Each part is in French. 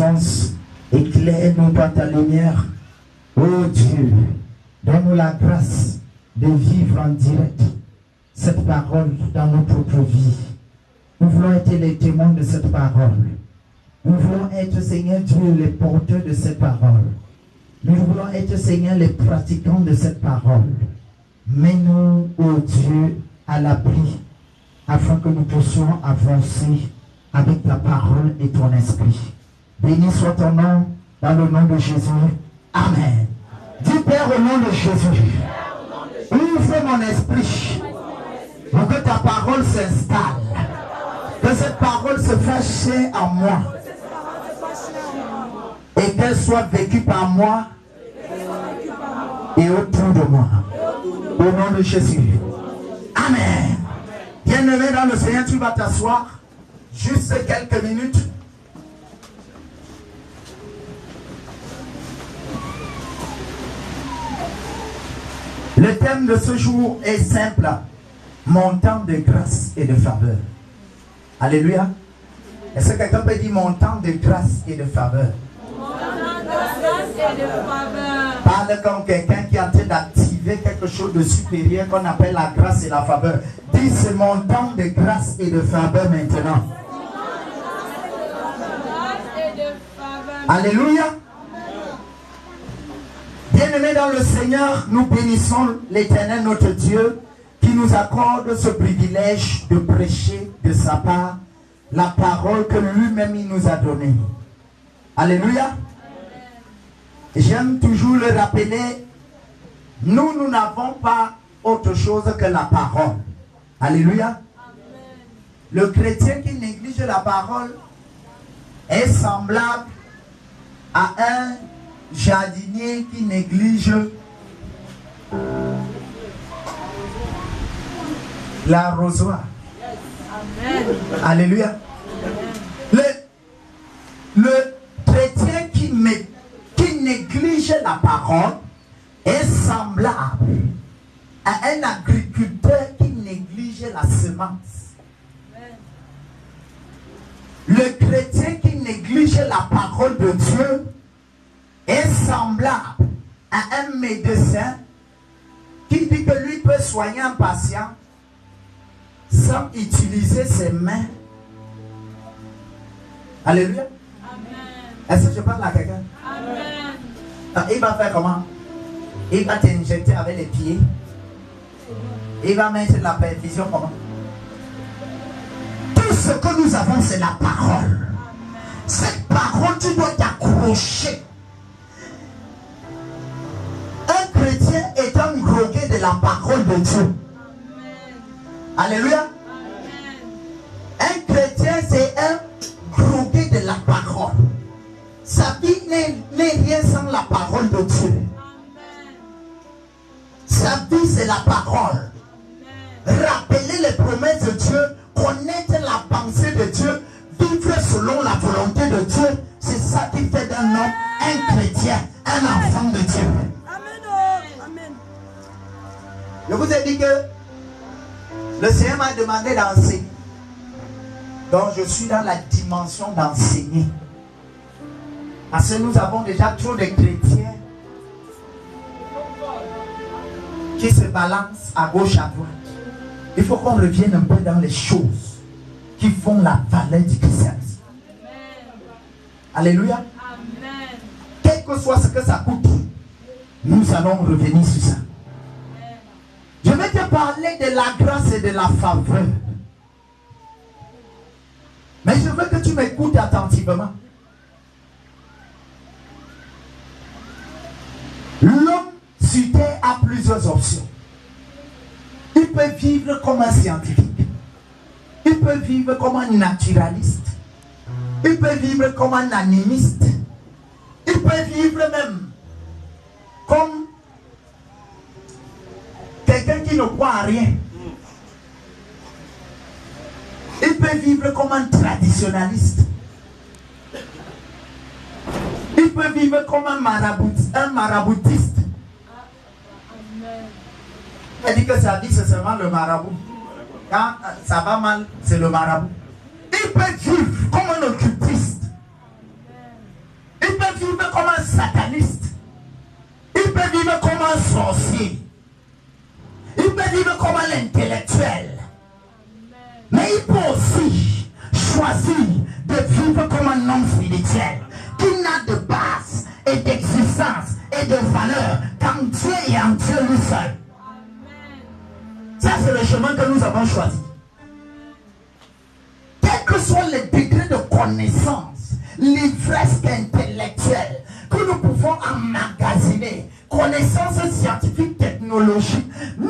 présence. Éclaire-nous par ta lumière. Oh Dieu, donne-nous la grâce de vivre en direct cette parole dans notre propre vie. Nous voulons être les témoins de cette parole. Nous voulons être, Seigneur Dieu, les porteurs de cette parole. Nous voulons être, Seigneur, les pratiquants de cette parole. Mets-nous, oh Dieu, à l'abri, afin que nous puissions avancer avec ta parole et ton esprit. Béni soit ton nom, dans le nom de Jésus. Amen. Dis, Père, au nom de Jésus, ouvre mon esprit pour que ta parole s'installe. Que cette parole se fasse chair en moi. Et qu'elle soit vécue par moi et autour de moi. Au nom de Jésus. Amen. Bien-aimé dans le Seigneur, tu vas t'asseoir juste quelques minutes. Le thème de ce jour est simple. Mon temps de grâce et de faveur. Alléluia. Est-ce que quelqu'un peut dire mon temps de grâce et de faveur? Parle comme quelqu'un qui est en train d'activer quelque chose de supérieur qu'on appelle la grâce et la faveur. Dis, c'est mon temps de grâce et de faveur maintenant. Alléluia. Bien-aimés dans le Seigneur, nous bénissons l'Éternel notre Dieu qui nous accorde ce privilège de prêcher de sa part la parole que lui-même il nous a donnée. Alléluia. J'aime toujours le rappeler, nous n'avons pas autre chose que la parole. Alléluia. Le chrétien qui néglige la parole est semblable à un jardinier qui néglige l'arrosoir. Alléluia. Le chrétien qui néglige la parole est semblable à un agriculteur qui néglige la semence. Le chrétien qui néglige la parole de Dieu est semblable à un médecin qui dit que lui peut soigner un patient sans utiliser ses mains. Alléluia. Est-ce que je parle à quelqu'un? Il va faire comment? Il va t'injecter avec les pieds. Il va mettre la perfusion comment? Tout ce que nous avons, c'est la parole. Cette parole, tu dois t'accrocher. Un chrétien est un drogué de la parole de Dieu. Alléluia. Un chrétien, c'est un drogué de la parole. Sa vie n'est rien sans la parole de Dieu. Sa vie, c'est la parole. Rappeler les promesses de Dieu, connaître la pensée de Dieu, vivre selon la volonté de Dieu, c'est ça qui fait d'un homme un chrétien, un enfant de Dieu. Amen. Je vous ai dit que le Seigneur m'a demandé d'enseigner. Donc je suis dans la dimension d'enseigner. Parce que nous avons déjà trop de chrétiens qui se balancent à gauche, à droite. Il faut qu'on revienne un peu dans les choses qui font la valeur du christianisme. Alléluia. Amen. Quel que soit ce que ça coûte, nous allons revenir sur ça. Je vais te parler de la grâce et de la faveur. Mais je veux que tu m'écoutes attentivement. L'homme sur terre a plusieurs options. Il peut vivre comme un scientifique. Il peut vivre comme un naturaliste. Il peut vivre comme un animiste. Il peut vivre même comme quelqu'un qui ne croit à rien. Il peut vivre comme un traditionnaliste. Il peut vivre comme un maraboutiste. Il dit que sa vie c'est seulement le marabout. Quand ça va mal, c'est le marabout. Il peut vivre comme un occultiste. vivre comme un sataniste. Il peut vivre comme un sorcier. Il peut vivre comme un intellectuel. Mais il peut aussi choisir de vivre comme un homme spirituel qui n'a de base et d'existence et de valeur qu'en Dieu et en Dieu lui seul. Ça, c'est le chemin que nous avons choisi. Quels que soient les degrés de connaissance, l'ivresse intellectuelle que nous pouvons emmagasiner, connaissances scientifiques, technologiques, nous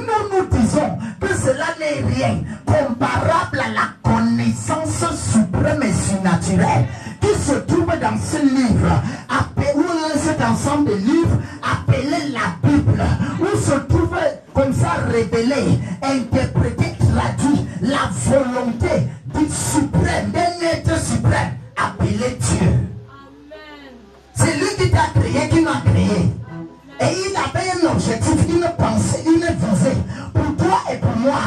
disons que cela n'est rien comparable à la connaissance suprême et surnaturelle qui se trouve dans ce livre, ou cet ensemble de livres appelé la Bible, où se trouve comme ça révélé, interprété, traduit la volonté du suprême, d'un être suprême appelé Dieu. C'est lui qui t'a créé, qui m'a créé. Et il avait un objectif, une pensée, une visée pour toi et pour moi.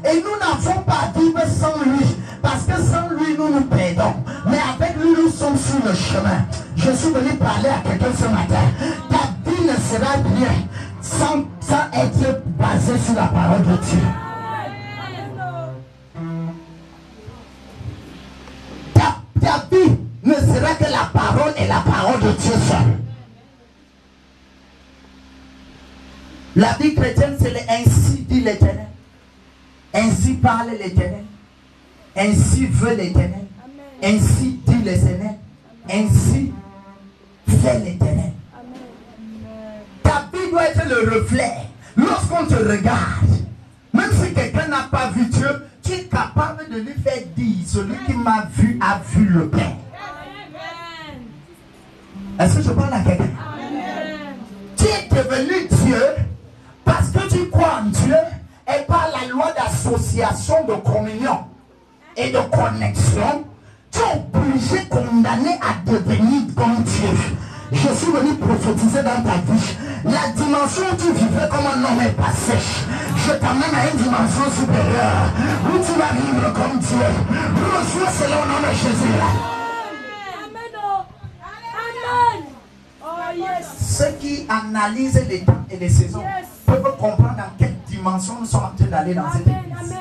Et nous n'avons pas à vivre sans lui, parce que sans lui nous nous perdons. Mais avec lui nous sommes sur le chemin. Je suis venu parler à quelqu'un ce matin. Ta vie ne sera rien sans être basée sur la parole de Dieu. Ta vie ne sera que la parole et la parole de Dieu seul. La vie chrétienne, c'est le ainsi dit l'Éternel. Ainsi parle l'Éternel. Ainsi veut l'Éternel. Ainsi dit l'Éternel. Ainsi fait l'Éternel. Ta vie doit être le reflet. Lorsqu'on te regarde, même si quelqu'un n'a pas vu Dieu, tu es capable de lui faire dire: celui qui m'a vu a vu le Père. Est-ce que je parle à quelqu'un? Tu es devenu Dieu parce que tu crois en Dieu et par la loi d'association, de communion et de connexion, tu es obligé, condamné à devenir comme Dieu. Je suis venu prophétiser dans ta vie. La dimension où tu vivais comme un homme est passée. Je t'amène à une dimension supérieure où tu vas vivre comme Dieu. Reçois cela au nom de Jésus. Ceux qui analysent les temps et les saisons peuvent comprendre dans quelle dimension nous sommes en train d'aller dans cette église.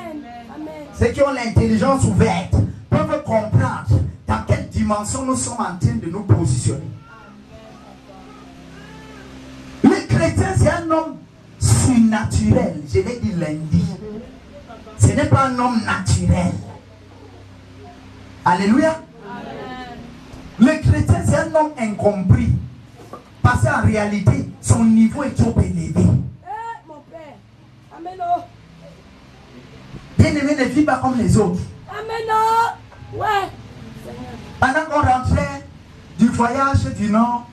Ceux qui ont l'intelligence ouverte peuvent comprendre dans quelle dimension nous sommes en train de nous positionner. Le chrétien, c'est un homme surnaturel. Je l'ai dit lundi. Ce n'est pas un homme naturel. Alléluia. Le chrétien, c'est un homme incompris. Parce qu'en réalité, son niveau est trop élevé. Mon père. Amen. Bien-aimé, ne vit pas comme les autres. Amen. Ouais. Pendant qu'on rentrait du voyage du Nord,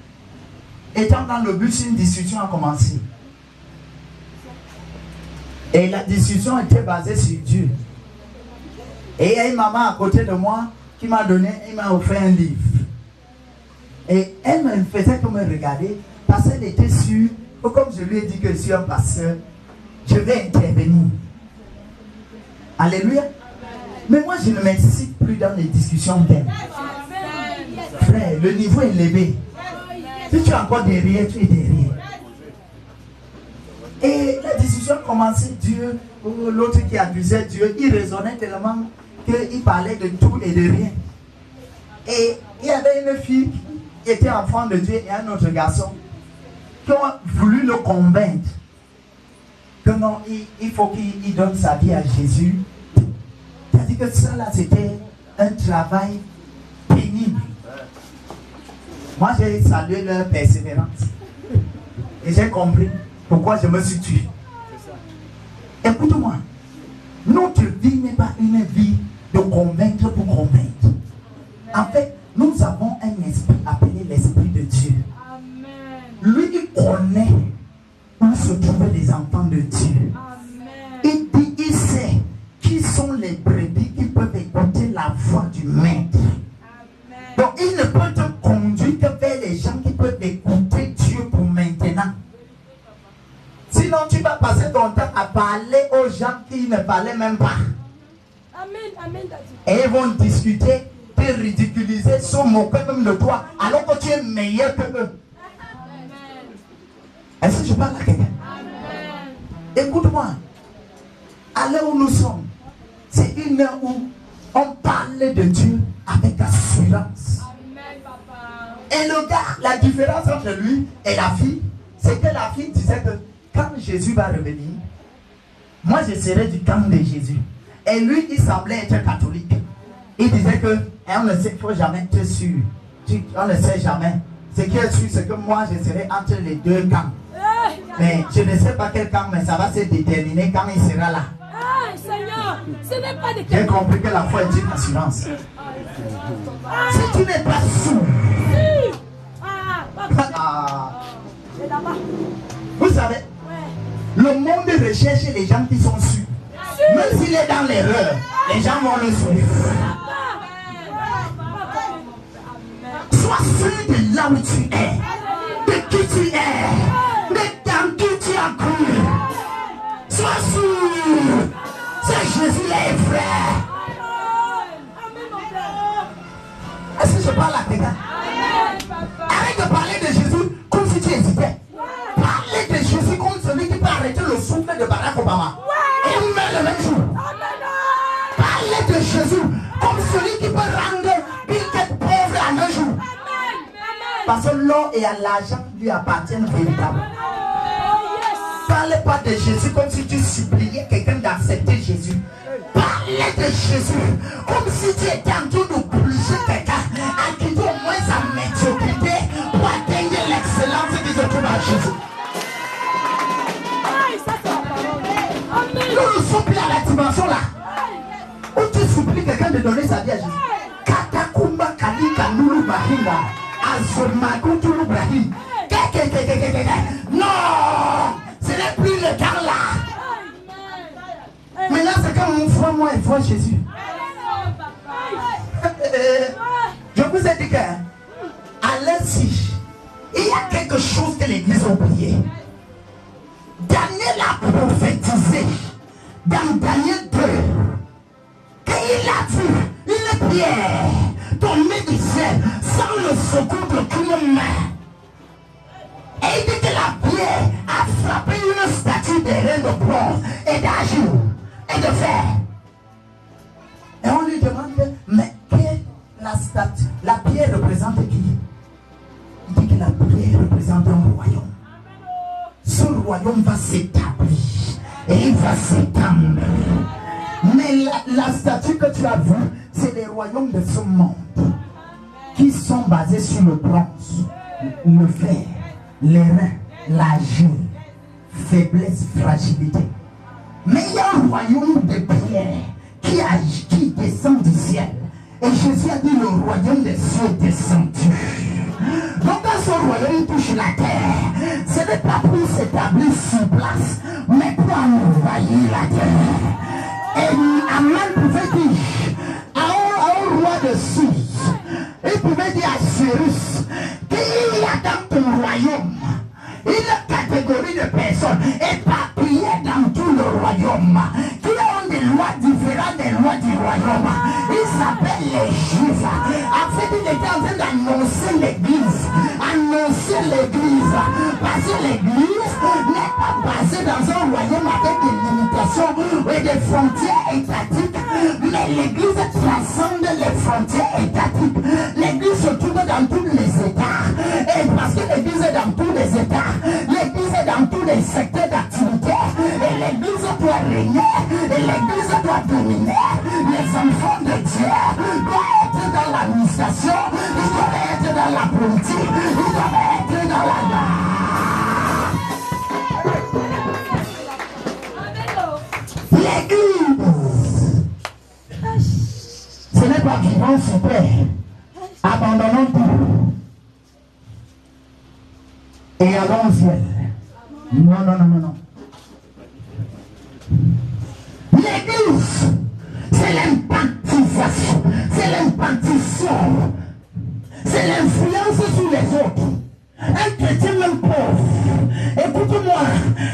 étant dans le bus, une discussion a commencé. Et la discussion était basée sur Dieu. Et il y a une maman à côté de moi qui m'a offert un livre. Et elle me faisait que me regarder parce qu'elle était sûre que comme je lui ai dit que je suis un pasteur, je vais intervenir. Alléluia. Mais moi je ne m'incite plus dans les discussions d'elle. Frère, le niveau est élevé. Si tu es encore derrière, tu es derrière. Et la discussion commençait, Dieu, l'autre qui accusait Dieu, il raisonnait tellement qu'il parlait de tout et de rien. Et il y avait une fille qui était enfant de Dieu et un autre garçon qui ont voulu le convaincre que non, il faut qu'il donne sa vie à Jésus. C'est-à-dire que ça là, c'était un travail pénible. Moi, j'ai salué leur persévérance. Et j'ai compris pourquoi je me suis tué. Écoute-moi. Notre vie n'est pas une vie de convaincre pour convaincre. En fait, nous avons un esprit appelé l'esprit de Dieu. Amen. Lui, il connaît où se trouvent les enfants de Dieu. Amen. Il sait qui sont les brebis qui peuvent écouter la voix du maître. Amen. Donc, il ne peut te conduire que vers les gens qui peuvent écouter Dieu pour maintenant. Sinon, tu vas passer ton temps à parler aux gens qui ne parlaient même pas. Amen. Amen. Et ils vont discuter. Tu été ridiculisés, sont moqués même de toi, alors que tu es meilleur que eux. Est-ce que je parle à quelqu'un? Écoute-moi. À l'heure où nous sommes, c'est une heure où on parle de Dieu avec assurance. Et le gars, la différence entre lui et la fille, c'est que la fille disait que quand Jésus va revenir, moi je serai du camp de Jésus. Et lui, il semblait être catholique. Il disait que on ne sait, faut jamais être sûr. On ne sait jamais. Ce qui est sûr, c'est que moi je serai entre les deux camps. Mais je ne sais pas quel camp, mais ça va se déterminer quand il sera là. Seigneur, ce n'est pas de... J'ai compris que la foi est une assurance. Si tu n'es pas sûr, vous savez, le monde recherche les gens qui sont sûrs. Même s'il est dans l'erreur, les gens vont le suivre. Sois sûr de là où tu es, de qui tu es, de dans qui tu as cru. Sois sûr. C'est Jésus est vrai. Est-ce que je parle à quelqu'un? Arrête de parler de Jésus comme si tu hésitais. Parlez de Jésus comme celui qui peut arrêter le souffle de Barack Obama. Et il meurt le même jour. Parlez de Jésus comme celui qui peut rendre Bill Gates pauvre en un jour. Parce que l'or et l'argent lui appartiennent véritablement. Parlez pas de Jésus comme si tu suppliais quelqu'un d'accepter Jésus. Parlez de Jésus comme si tu étais en train d'obliger quelqu'un à quitter au moins sa médiocrité pour atteindre l'excellence qui se trouve en Jésus. Nous ne sommes plus à la dimension là où tu supplies quelqu'un de donner sa vie à Jésus. Katakumba Kalika Nulu Bahinga Azomakutulu Brahim. Non! Ce n'est plus le temps là. Maintenant, c'est comme mon foi, moi et foi Jésus. Je vous ai dit qu'à l'insi, il y a quelque chose que l'église a oublié. Daniel a prophétisé dans Daniel 2 qu'il a vu une pierre tomber du ciel sans le secours d'aucune main. Et il dit que la pierre a frappé une statue de reine de bronze et d'argile et de fer. Et on lui demande, mais la pierre représente qui? Il dit que la pierre représente un royaume. Ce royaume va s'établir et il va s'étendre. Mais la statue que tu as vue, c'est les royaumes de ce monde qui sont basés sur le bronze, le fer, les reins, l'argile, faiblesse, fragilité. Mais il y a un royaume de pierre qui descend du ciel. Et Jésus a dit le royaume des cieux est descendu. Donc quand ce royaume touche la terre, ce n'est pas pour s'établir sur place, mais pour envahir la terre. Et Aman pouvait dire à un roi de Suisse, il pouvait dire à Cyrus qu'il y a dans ton royaume une catégorie de personnes éparpillées dans tout le royaume qui ont des lois différentes des lois du royaume. Ils s'appellent les Juifs. En fait, il était en train d'annoncer l'église. Annoncer l'église. Parce que l'église n'est pas basée dans un royaume avec des limitations et des frontières étatiques. Mais l'église transcende les frontières étatiques. L'église se trouve dans tous les états. Et parce que l'église est dans tous les états, l'église est dans tous les secteurs d'activité. Et l'église doit régner. Et l'église doit dominer. Les enfants de Dieu doivent être dans l'administration. Ils doivent être dans la politique. Ils doivent être dans la l'église. Ce n'est pas vivant sur terre. Abandonnons tout. Et allons au ciel. Non, non, non, non, non. L'église, c'est l'impactisation, c'est l'impartition, c'est l'influence sur les autres. Un chrétien même pauvre, écoute-moi,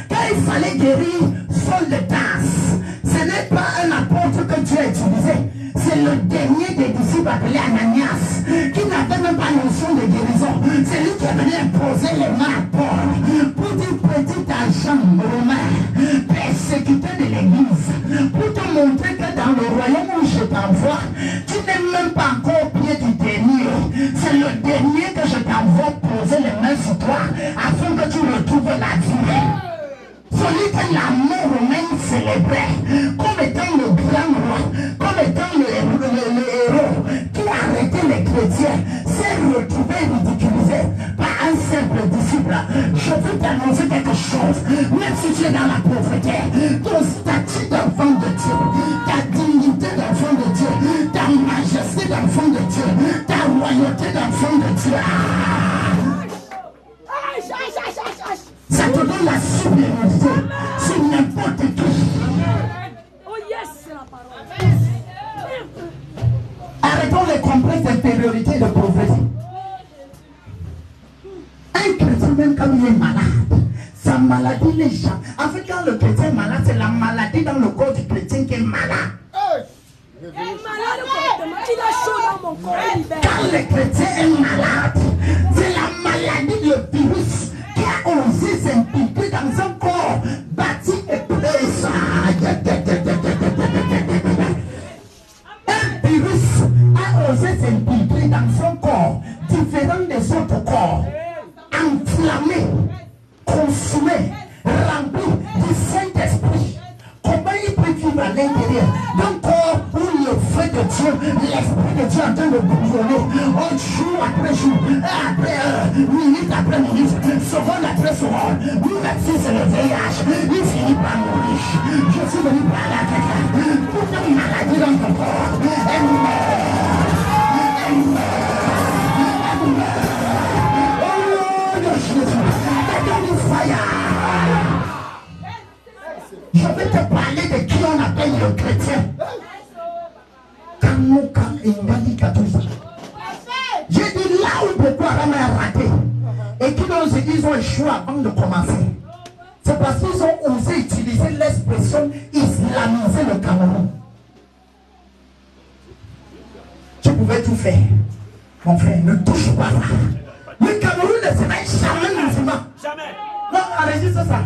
quand il fallait guérir Saul de Tarse, ce n'est pas un apôtre que Dieu a utilisé, C'est le dernier des disciples appelé Ananias, qui n'avait même pas notion de guérison. C'est lui qui est venu imposer les mains à Paul pour dire petit agent romain, persécuteur de l'église, pour te montrer que dans le royaume où je t'envoie, tu n'es même pas encore au pied du dernier. C'est le dernier que je t'envoie poser les mains sur toi afin que tu retrouves la vie. Celui que l'amour romaine célébrait comme étant le grand roi, comme étant le héros qui a arrêté les chrétiens, s'est retrouvé ridiculisé par un simple disciple. Je veux t'annoncer quelque chose. Même si tu es dans la pauvreté, ton statut d'enfant de Dieu, ta dignité d'enfant de Dieu, ta majesté d'enfant de Dieu, ta royauté d'enfant de Dieu, ça te donne la supériorité sur n'importe qui. Oh yes, c'est la parole. Arrêtons les complexes d'infériorité et de pauvreté. Un chrétien, même quand il est malade, sa maladie les gens. En fait, quand le chrétien est malade, c'est la maladie dans le corps du chrétien qui est malade. Malade correctement. Il a chaud dans mon corps. Quand le chrétien est malade, c'est la maladie, le virus qui a osé s'impliquer dans un corps bâti et pressé. Un virus a osé s'impliquer dans son corps, différent des autres corps, enflammé, consumé, rempli du Saint-Esprit. Comment il peut vivre à l'intérieur d'un corps où le feu de Dieu, l'Esprit de Dieu est en train de bouillonner, jour après jour, après minute après minute, seconde après seconde. Même si c'est le VIH, il finit par mourir. Je suis venu parler à quelqu'un. Toute une maladie dans ton corps, elle meurt. Elle meurt. Oh nom de Jésus, that is fire. Je vais te parler de qui on appelle le chrétien. J'ai dit là où beaucoup ont raté et qu'ils ont échoué avant de commencer. C'est parce qu'ils ont osé utiliser l'expression islamiser le Cameroun. Tu pouvais tout faire. Mon frère, ne touche pas ça. Le Cameroun ne sera jamais musulman. Jamais. Non, enregistre ça.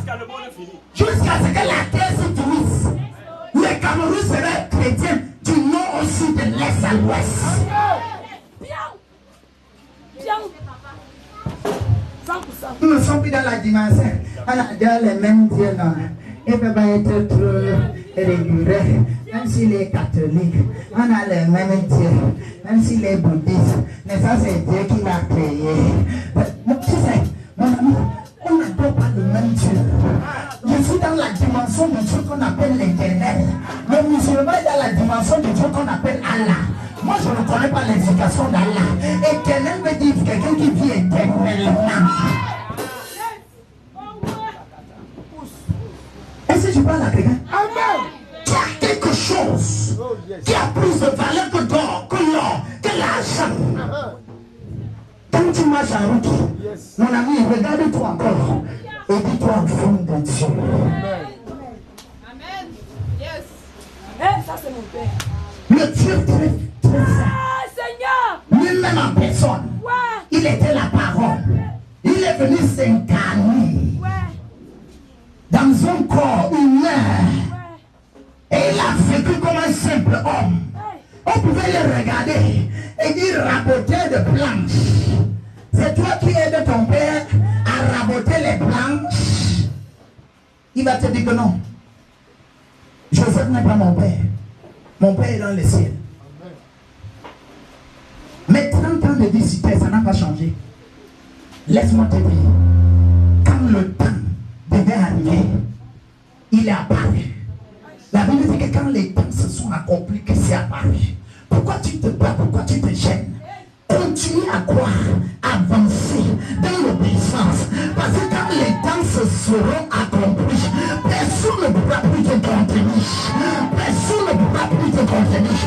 Jusqu'à ce que la terre se finisse. Le Cameroun serait chrétien du nord au sud, de l'est à l'ouest. Bien. Bien. 100%. Nous ne sommes plus dans la dimension. On a déjà les mêmes dieux, non. Il ne peut pas être trop régulé. Même s'il est catholique, on a les mêmes dieux. Même s'il est bouddhiste, mais ça c'est Dieu qui l'a créé. Tu sais, mon ami, on n'adore pas le même Dieu. Je suis dans la dimension de Dieu qu'on appelle l'Éternel. Le musulman est dans la dimension de Dieu qu'on appelle Allah. Moi, je ne connais pas l'explication d'Allah. Éternel veut dire quelqu'un qui vit éternellement. Est-ce que tu parles à quelqu'un? Amen. Tu as quelque chose qui a plus de valeur que d'or, que l'or, que l'argent. Quand tu marches en route, mon ami, regarde-toi encore et dis-toi enfant de Dieu. Amen. Yes. Eh, ça c'est mon père. Le Dieu très saint. Ah, Seigneur. Lui-même en personne. Ouais. Il était la parole. Il est venu s'incarner dans un corps humain. Et il a vécu comme un simple homme. On pouvait le regarder et dire raboter de planches. C'est toi qui aides ton père à raboter les planches. Il va te dire que non. Joseph n'est pas mon père. Mon père est dans le ciel. Mais 30 ans de vie, ça n'a pas changé. Laisse-moi te dire, quand le temps devait arriver, il est apparu. La Bible dit que quand les temps se sont accomplis, que c'est apparu. Pourquoi tu te bats? Pourquoi tu te gênes? Continue à croire, avancer dans l'obéissance. Parce que quand les temps se seront accomplis, personne ne pourra plus te contenir. Personne ne pourra plus te contenir.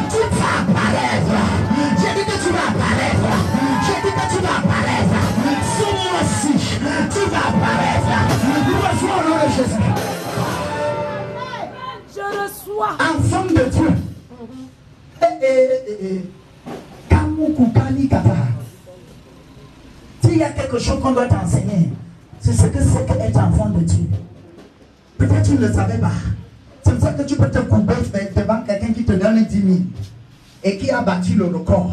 Tu vas apparaître. J'ai dit que tu vas apparaître. J'ai dit que tu vas apparaître. Ce mois-ci, tu vas apparaître. Reçois au nom de Jésus. Je reçois. Enfant de Dieu. S'il y a quelque chose qu'on doit t'enseigner, c'est ce que c'est qu'être enfant de Dieu. Peut-être tu ne le savais pas. C'est pour ça que tu peux te couper devant quelqu'un qui te donne 10 000 et qui a battu le record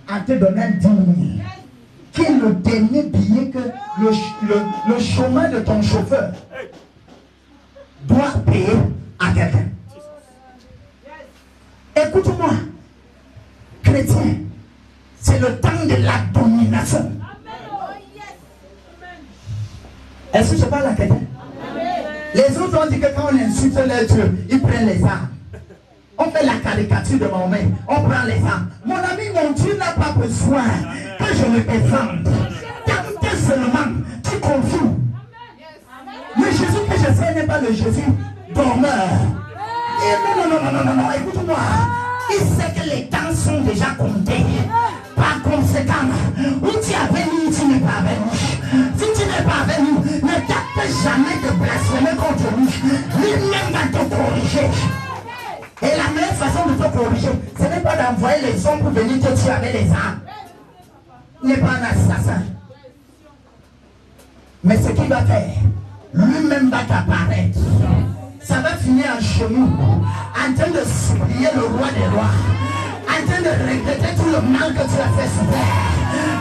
en te donnant 10 000. Qui est le dernier billet que le chemin de ton chauffeur doit payer à quelqu'un. Écoute-moi, chrétien, c'est le temps de la domination. Est-ce que je parle à quelqu'un? Les autres ont dit que quand on insulte les dieux, ils prennent les armes. On fait la caricature de Mahomet, on prend les armes. Mon ami, mon Dieu n'a pas besoin que je le défende. Tant que seulement tu confies. Le Jésus que je sais n'est pas le Jésus dormeur. Et non, écoute-moi. Il sait que les temps sont déjà comptés. Par conséquent, où tu es venu, tu n'es pas venu. Si tu n'es pas venu, ne tâte jamais de blasphémer contre lui. Lui-même va te corriger. Et la meilleure façon de te corriger, ce n'est pas d'envoyer les hommes pour venir te tuer avec les armes. Il n'est pas un assassin. Mais ce qu'il va faire, lui-même va t'apparaître. Ça va finir en chemin, en train de supplier le roi des rois, en train de regretter tout le mal que tu as fait sur terre.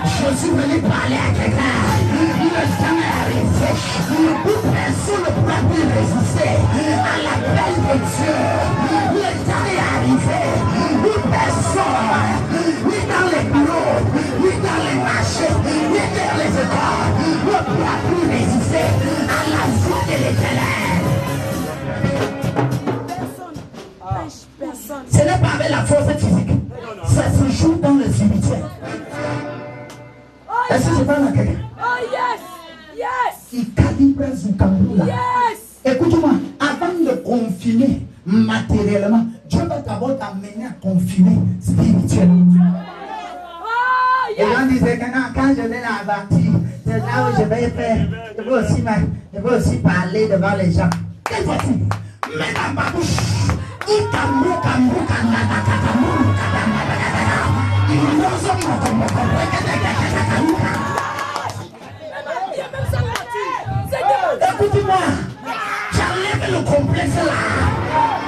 Je suis venu parler à quelqu'un. Le temps est arrivé où personne ne pourra plus résister à l'appel de Dieu. Le temps est arrivé où personne, ni dans les bureaux, ni dans les marchés, ni dans les écoles, ne pourra plus résister à la voix de l'Éternel. Ce n'est pas avec la force physique, ça se joue dans le spirituel. Est-ce que je parle à quelqu'un? Oh yes! Yes! Il calibre Zukambula. Yes! Écoute-moi, avant de confiner matériellement, Dieu va d'abord t'amener à confiner spirituellement. Oh Et yes! on disait que non, quand je vais la bâtir, c'est là où je vais faire. Je veux aussi parler devant les gens. Quelle fois-ci? Mets dans ma bouche. Écoute-moi, j'enlève le complexe là,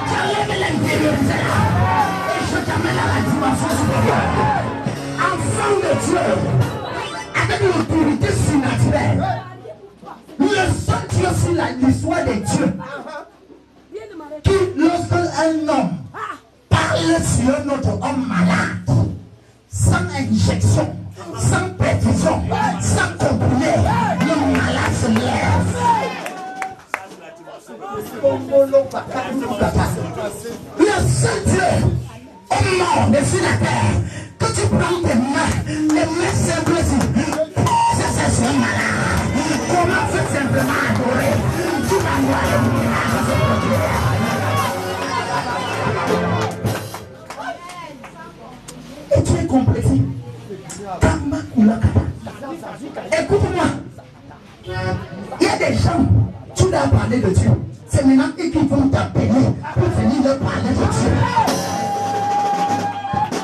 j'enlève l'intériorité là, et je t'amène à la dimension supérieure. Enfant de Dieu, avec l'autorité surnaturelle, le seul Dieu sur l'histoire des dieux, qui, lorsque un homme parle sur un autre homme malade, sans injection, sans perfusion, sans comprimé, le malade se lève. Le seul Dieu au monde sur la terre, que tu prends tes mains simples, c'est sur un malade. Comment faire simplement adorer? Tu vas voir le miracle se produire. Et tu es complexé. Écoute-moi. Il y a des gens, tu dois parler de Dieu. C'est maintenant eux qui vont t'appeler pour venir leur parler de Dieu.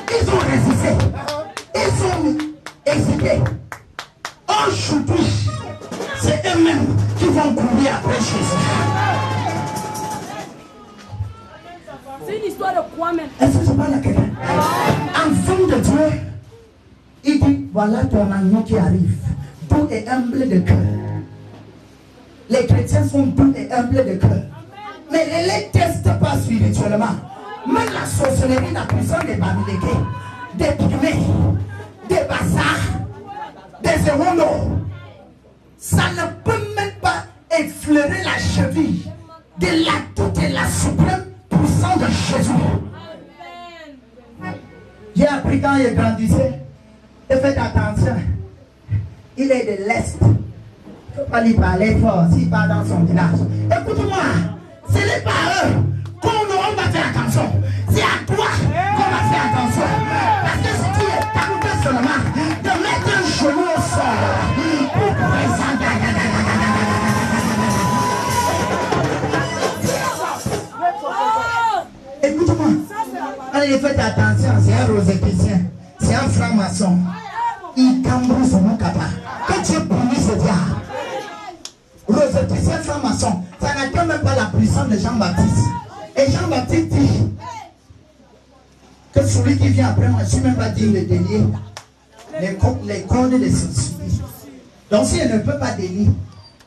Ils ont résisté. Ils ont hésité. Aujourd'hui, c'est eux-mêmes qui vont courir après Jésus. C'est une histoire de quoi même? Est-ce que je parle à quelqu'un? Enfant de Dieu, il dit, voilà ton agneau qui arrive, doux et humble de cœur. Les chrétiens sont doux et humbles de cœur. Mais ne les testent pas spirituellement. Même la sorcellerie, la puissance des Babyloniens, des Pygmées, des Bassards, des Éronos, ça ne peut même pas effleurer la cheville de la toute et la suprême puissance de Jésus. J'ai appris quand il grandissait, et faites attention, il est de l'Est. Il ne faut pas lui parler fort s'il part dans son village. Écoute-moi, ce n'est pas eux qu'on va faire attention. C'est à toi qu'on va faire attention. Parce que si tu es tenté seulement de mettre un genou au sol pour présenter. Écoute-moi, Allez, faites attention, c'est un roséticien, c'est un franc-maçon. Il cambre son nom capable. Quand tu es puni, c'est bien. Roséticien, franc-maçon, ça n'atteint même pas la puissance de Jean-Baptiste. Et Jean-Baptiste dit que celui qui vient après moi, je ne suis même pas digne de délier les cordes des sourcils. Donc si elle ne peut pas délier,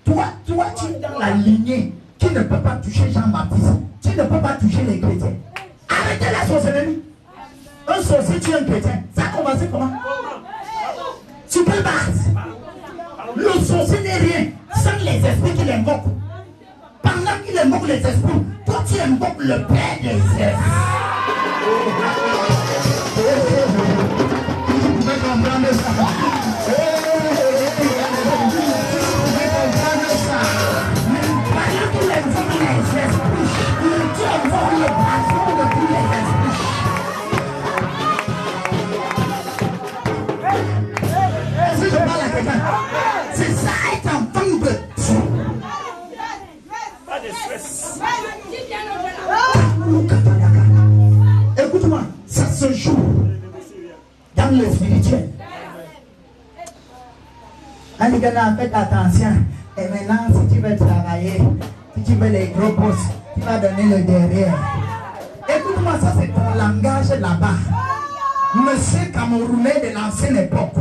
toi tu es dans la lignée qui ne peut pas toucher Jean-Baptiste. Tu ne peux pas toucher les chrétiens. Arrêtez la sorcellerie. Un sorcier tue un chrétien. Ça a commencé comment? Tu peux battre. Le sorcier n'est rien sans les esprits qu'il invoque. Pendant qu'il invoque les esprits, toi tu invoques le Père des esprits. Vous pouvez comprendre ça. Pendant qu'il invoque les esprits, tu invoques le patron de tous les esprits. Est-ce que je parle à quelqu'un? C'est ça être enfant de Dieu. Pas de stress. Écoute-moi, ça se joue dans le spirituel. Allez, faites attention. Et maintenant, si tu veux travailler, si tu veux les gros boss, tu vas donner le derrière. Écoute-moi, ça c'est ton langage là-bas. Monsieur Camerounais de l'ancienne époque.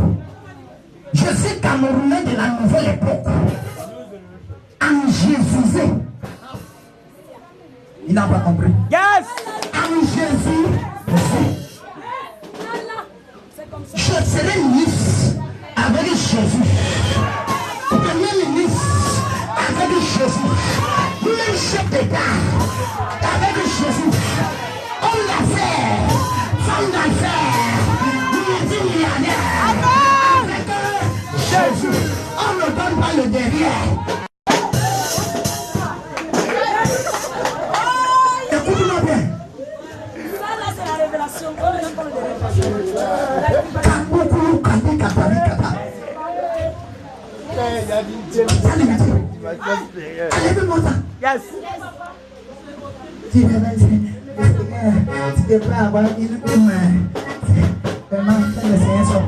Je suis Camerounais de la nouvelle époque. En Jésus. Il n'a pas compris. Yes! En Jésus. Je serai ministre avec Jésus. Premier ministre avec Jésus. Même chef d'État avec Jésus. Homme d'affaires, femme d'affaires, multimillionnaire. Avec Jésus. On ne donne pas le derrière. Écoute-moi bien. C'est la révélation. Allez-moi ça. Yes! Tu devrais avoir une vraiment plein de séances.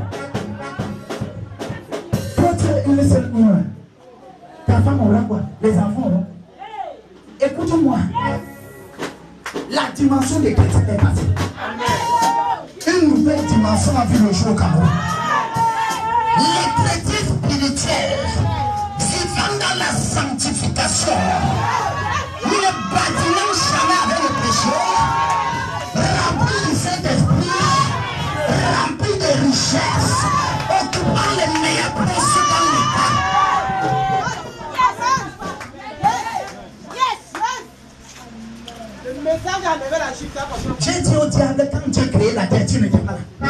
Toi, tu es une seule une. Ta femme aura quoi? Les enfants auront. Écoute-moi. La dimension des chrétiens est passée. Une nouvelle dimension a vu le jour au Cameroun. Les chrétiens spirituels vivant dans la sanctification, ne bâtiment jamais avec le péché, remplis du Saint-Esprit, remplis de richesses, occupant les meilleurs postes dans l'État. J'ai dit au diable, quand Dieu a créé la terre, tu n'étais pas là.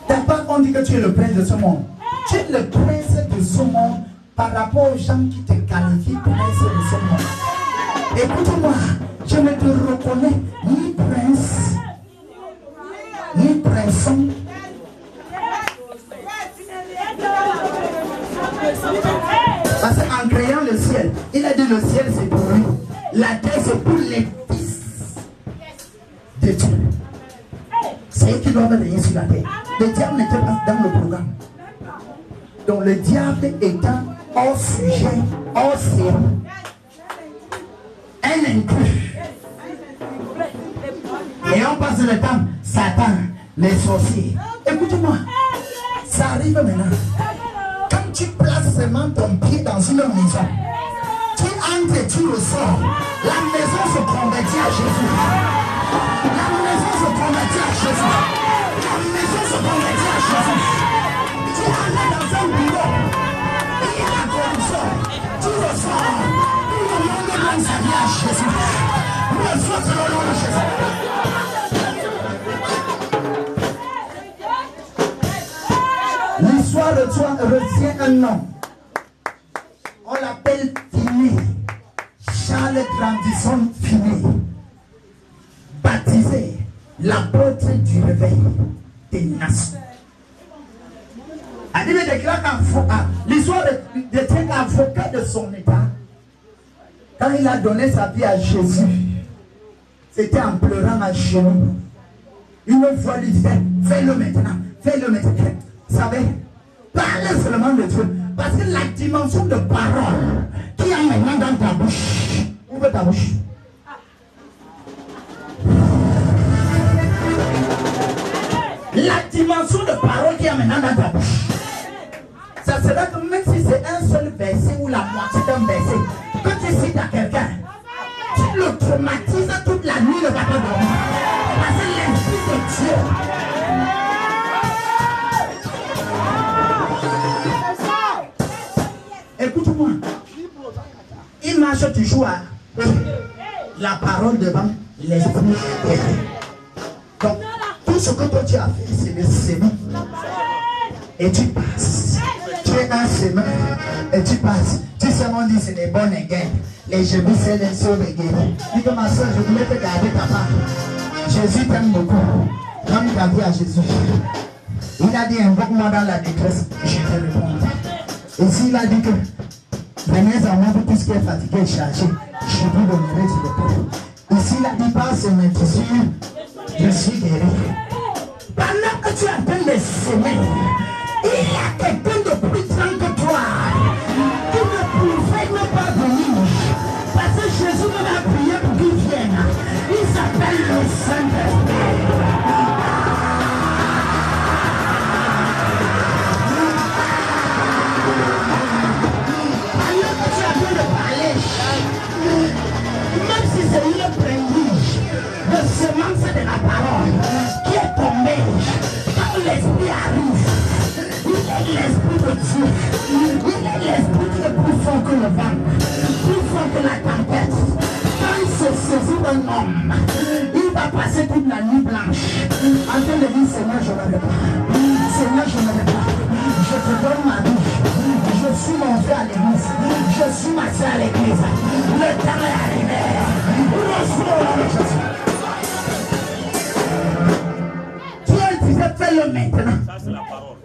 D'abord, on dit que tu es le prince de ce monde. Tu es le prince de ce monde par rapport aux gens qui te qualifient prince de ce monde. Écoute-moi, je ne te reconnais ni prince, ni prinçon. Parce qu'en créant le ciel, il a dit le ciel c'est pour lui. La terre c'est pour les fils de Dieu. C'est eux qui doivent régner sur la terre. Le diable n'était pas dans le programme. Donc le diable étant hors sujet, hors série, un inclus. Et on passe le temps, Satan, les sorciers. Écoute-moi, ça arrive maintenant. Quand tu places seulement ton pied dans une maison, tu entres et tu ressors, la maison se convertit à Jésus. La maison se convertit à Jésus. La maison se convertit à Jésus. Tu entres dans un bureau, il y a la corruption. Tu ressors, tout le monde donne sa vie à Jésus. Reçois le nom de Jésus. L'histoire de toi retient un nom. On l'appelle Finney. Charles Grandison Finney. Baptisé l'apôtre du réveil des nations. L'histoire de avocat de son état. Quand il a donné sa vie à Jésus, C'était en pleurant à genoux. Une fois lui dit, fais-le maintenant, fais-le maintenant. Vous savez, parlez seulement de Dieu. Parce que la dimension de parole qui est maintenant dans ta bouche, ouvre ta bouche. La dimension de parole qui est maintenant dans ta bouche, ça sera que même si c'est un seul verset ou la moitié d'un verset, que tu cites à quelqu'un, tu le traumatises toute la nuit, ne va pas dormir. Parce que l'esprit de Dieu. Écoute-moi. Il marche toujours à la parole devant l'esprit. Donc, tout ce que toi tu as fait, c'est le sémin. Et tu passes. Tu es un sémin. Et tu passes. Tu sais, on dit c'est des bonnes guerres. Les cheveux, c'est les sauves et guéris. Dis que ma soeur, je voulais te garder ta part. Jésus t'aime beaucoup. Comme il a dit à Jésus. Il a dit invoque-moi dans la détresse. Je te réponds. Ici, il a dit que venez à moi pour tout ce qui est fatigué et chargé. Je vous donnerai du repos. Ici, il a dit par ce tissu, je suis guéri. Pendant que tu es en train de s'aimer, il y a quelqu'un de plus grand que toi qui ne pouvait même pas venir. Parce que Jésus me l'a prié pour qu'il vienne. Il s'appelle le Saint-Esprit. Alors que tu as besoin de parler, même si c'est une prémisse de semence de la parole qui est tombée, quand l'esprit arrive, il est l'esprit de Dieu. Il est l'esprit qui est plus fort que le vent, plus fort que la tempête. Quand il se saisit d'un homme, il va passer toute la nuit blanche en train de dire Seigneur, je ne veux pas. Seigneur, je ne veux pas. Je te donne ma vie. Je suis mon frère à l'église. Je suis ma soeur à l'église. Le temps est arrivé. Reçois le nom de Jésus. Dieu disait fais-le maintenant.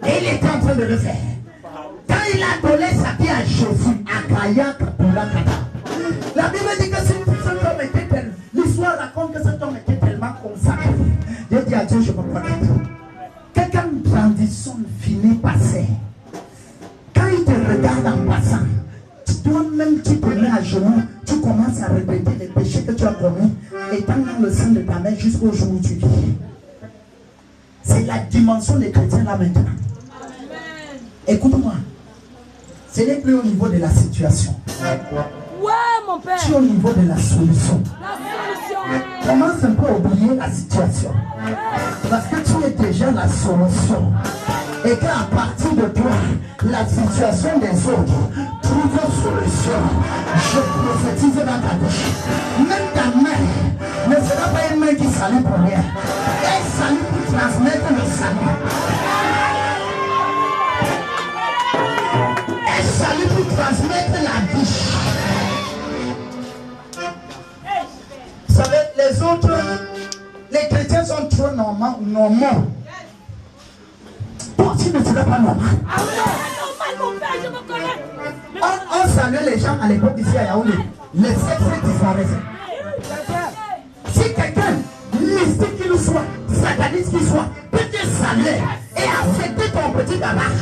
Et il est en train de le faire. Quand il a donné sa vie à Jésus, à Kaya Kapulakata, la Bible dit que cet homme était tel. L'histoire raconte que cet homme était tellement consacré. Dieu dit à Dieu, je me connecte. Quelqu'un grandissant finit passé. Quand il te regarde en passant, toi-même tu te mets à genoux, tu commences à répéter les péchés que tu as commis, étant dans le sein de ta mère jusqu'au jour où tu vis. C'est la dimension des chrétiens là maintenant. Écoute-moi. Ce n'est plus au niveau de la situation. Ouais, mon père. Tu es au niveau de la solution. La solution. Commence un peu à oublier la situation. Parce que tu es déjà la solution. Et qu'à partir de toi, la situation des autres trouve une solution. Je prophétise dans ta bouche. Même ta main ne sera pas une main qui salue pour rien. Elle salue pour transmettre le salut. Elle salue pour transmettre la vie. Vous savez, les autres, les chrétiens sont trop normaux. Toi, tu ne seras pas normal. Ah ouais, normal, mon père, je me connais. On saluait les gens à l'époque ici à Yaoundé. Les sexes disparaissaient. Si quelqu'un, mystique qu'il soit, sataniste qu'il soit, peut te saluer et affecter ton petit gamin.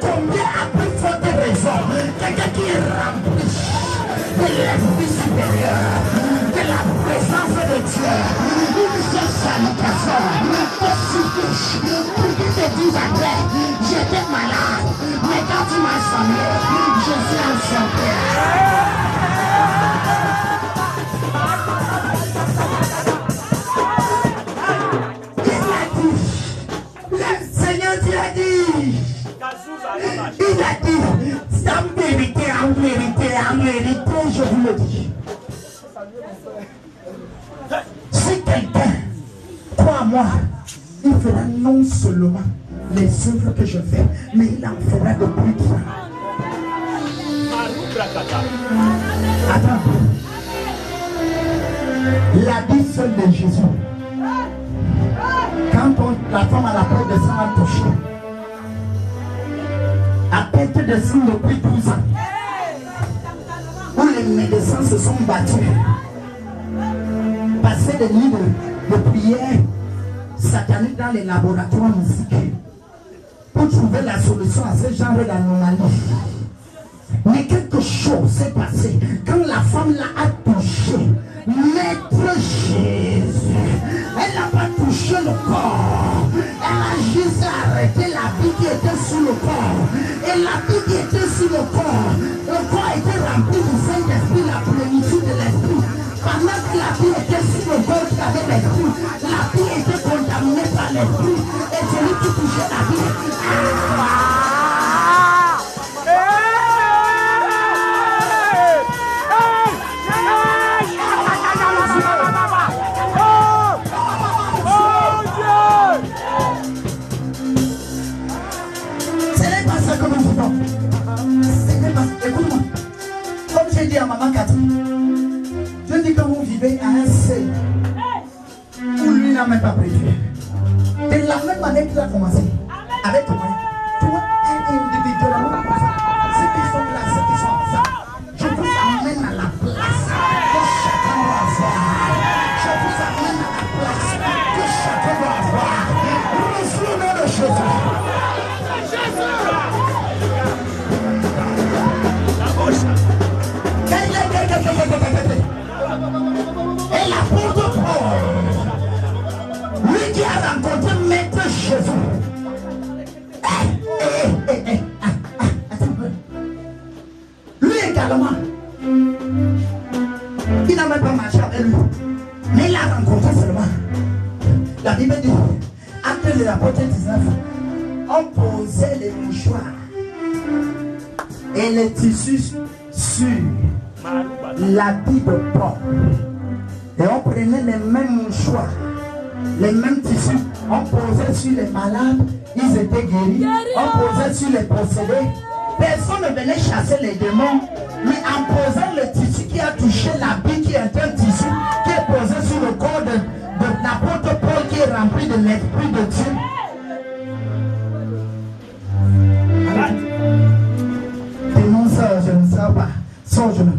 Combien à plus forte raison, quelqu'un qui est rempli de l'esprit supérieur, de la présence de Dieu, une seule salutation, te suffit pour qu'il te dise après, j'étais malade, mais quand tu m'as salué, je suis en santé. Il a dit, en vérité, je vous le dis. Si quelqu'un croit à moi, il fera non seulement les œuvres que je fais, mais il en fera de plus grand. Attends. La vie seule de Jésus. Quand la femme à la porte de sang a touché, à perte de sang depuis 12 ans, où les médecins se sont battus, chasser des lits de prière sataniques dans les laboratoires musiques pour trouver la solution à ce genre d'anomalie. Mais quelque chose s'est passé quand la femme l'a touché. Maître Jésus, elle n'a pas touché le corps. Elle a juste arrêté la vie qui était sur le corps. Et la vie qui était sur le corps était rempli du Saint-Esprit, la plénitude de l'Esprit. Pendant que la vie était sur le corps qui avait l'Esprit, la vie était contaminée par l'Esprit. Et celui qui touchait la vie. Écoute-moi, comme j'ai dit à maman Cathy, je dis que vous vivez à un seuil où lui n'a même pas prévu. De la même manière qu'il a commencé, avec toi, individuellement, ceux qui sont là, ceux qui sont ensemble, je vous amène à la place que chacun doit avoir. Je vous amène à la place que chacun doit avoir. Reçois le nom de Jésus. Et l'apôtre Paul, lui qui a rencontré Maître Jésus, lui également, il n'a même pas marché avec lui, mais il l'a rencontré seulement. La Bible dit, acte de l'apôtre 19, on posait les mouchoirs et les tissus sur l'habit de Paul. Et on prenait les mêmes mouchoirs, les mêmes tissus, on posait sur les malades, ils étaient guéris, on posait sur les possédés. Personne ne venait chasser les démons, mais en posant le tissu qui a touché l'habit qui est un tissu qui est posé sur le corps de l'apôtre Paul qui est rempli de l'Esprit de Dieu. Démon, ça, je ne sais pas. Son genou.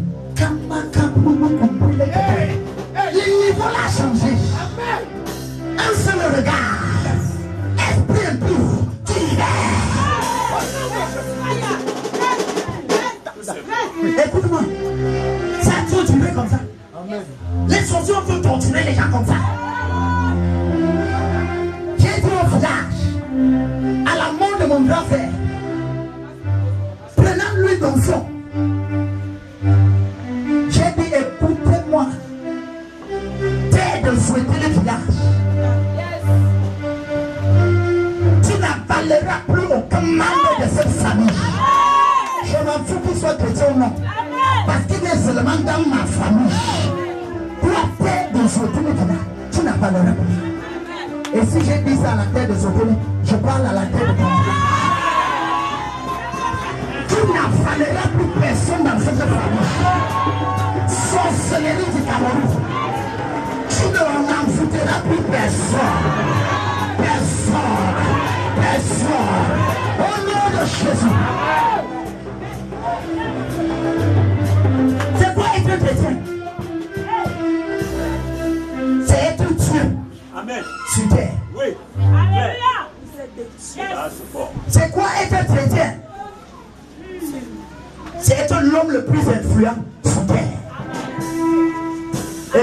Le niveau l'a changé. Un seul regard. Esprit impur. Tu libères. Écoute-moi. Ça a toujours duré comme ça. Les sorciers ont torturer les gens comme ça. J'ai dit au village, à la mort de mon grand frère, prenant l'huile d'onction, j'ai dit écoutez-moi, t'es de souhaiter le village. Tu n'avaleras plus aucun membre de cette famille. Je m'en fous qu'il soit chrétien ou non, parce qu'il est seulement dans ma famille. Toi, t'es de souhaiter le village, tu n'avaleras plus. Et si j'ai dit ça à la terre de Sotone, je parle à la terre de ton village. Tu n'avaleras plus personne dans cette famille. Sorcellerie du Cameroun. Tu n'en fouteras plus personne. Personne. Personne. Au nom de Jésus. C'est quoi être chrétien? C'est être Dieu. Amen. Sur terre. Oui. Alléluia. C'est quoi être chrétien? C'est être l'homme le plus influent sur terre.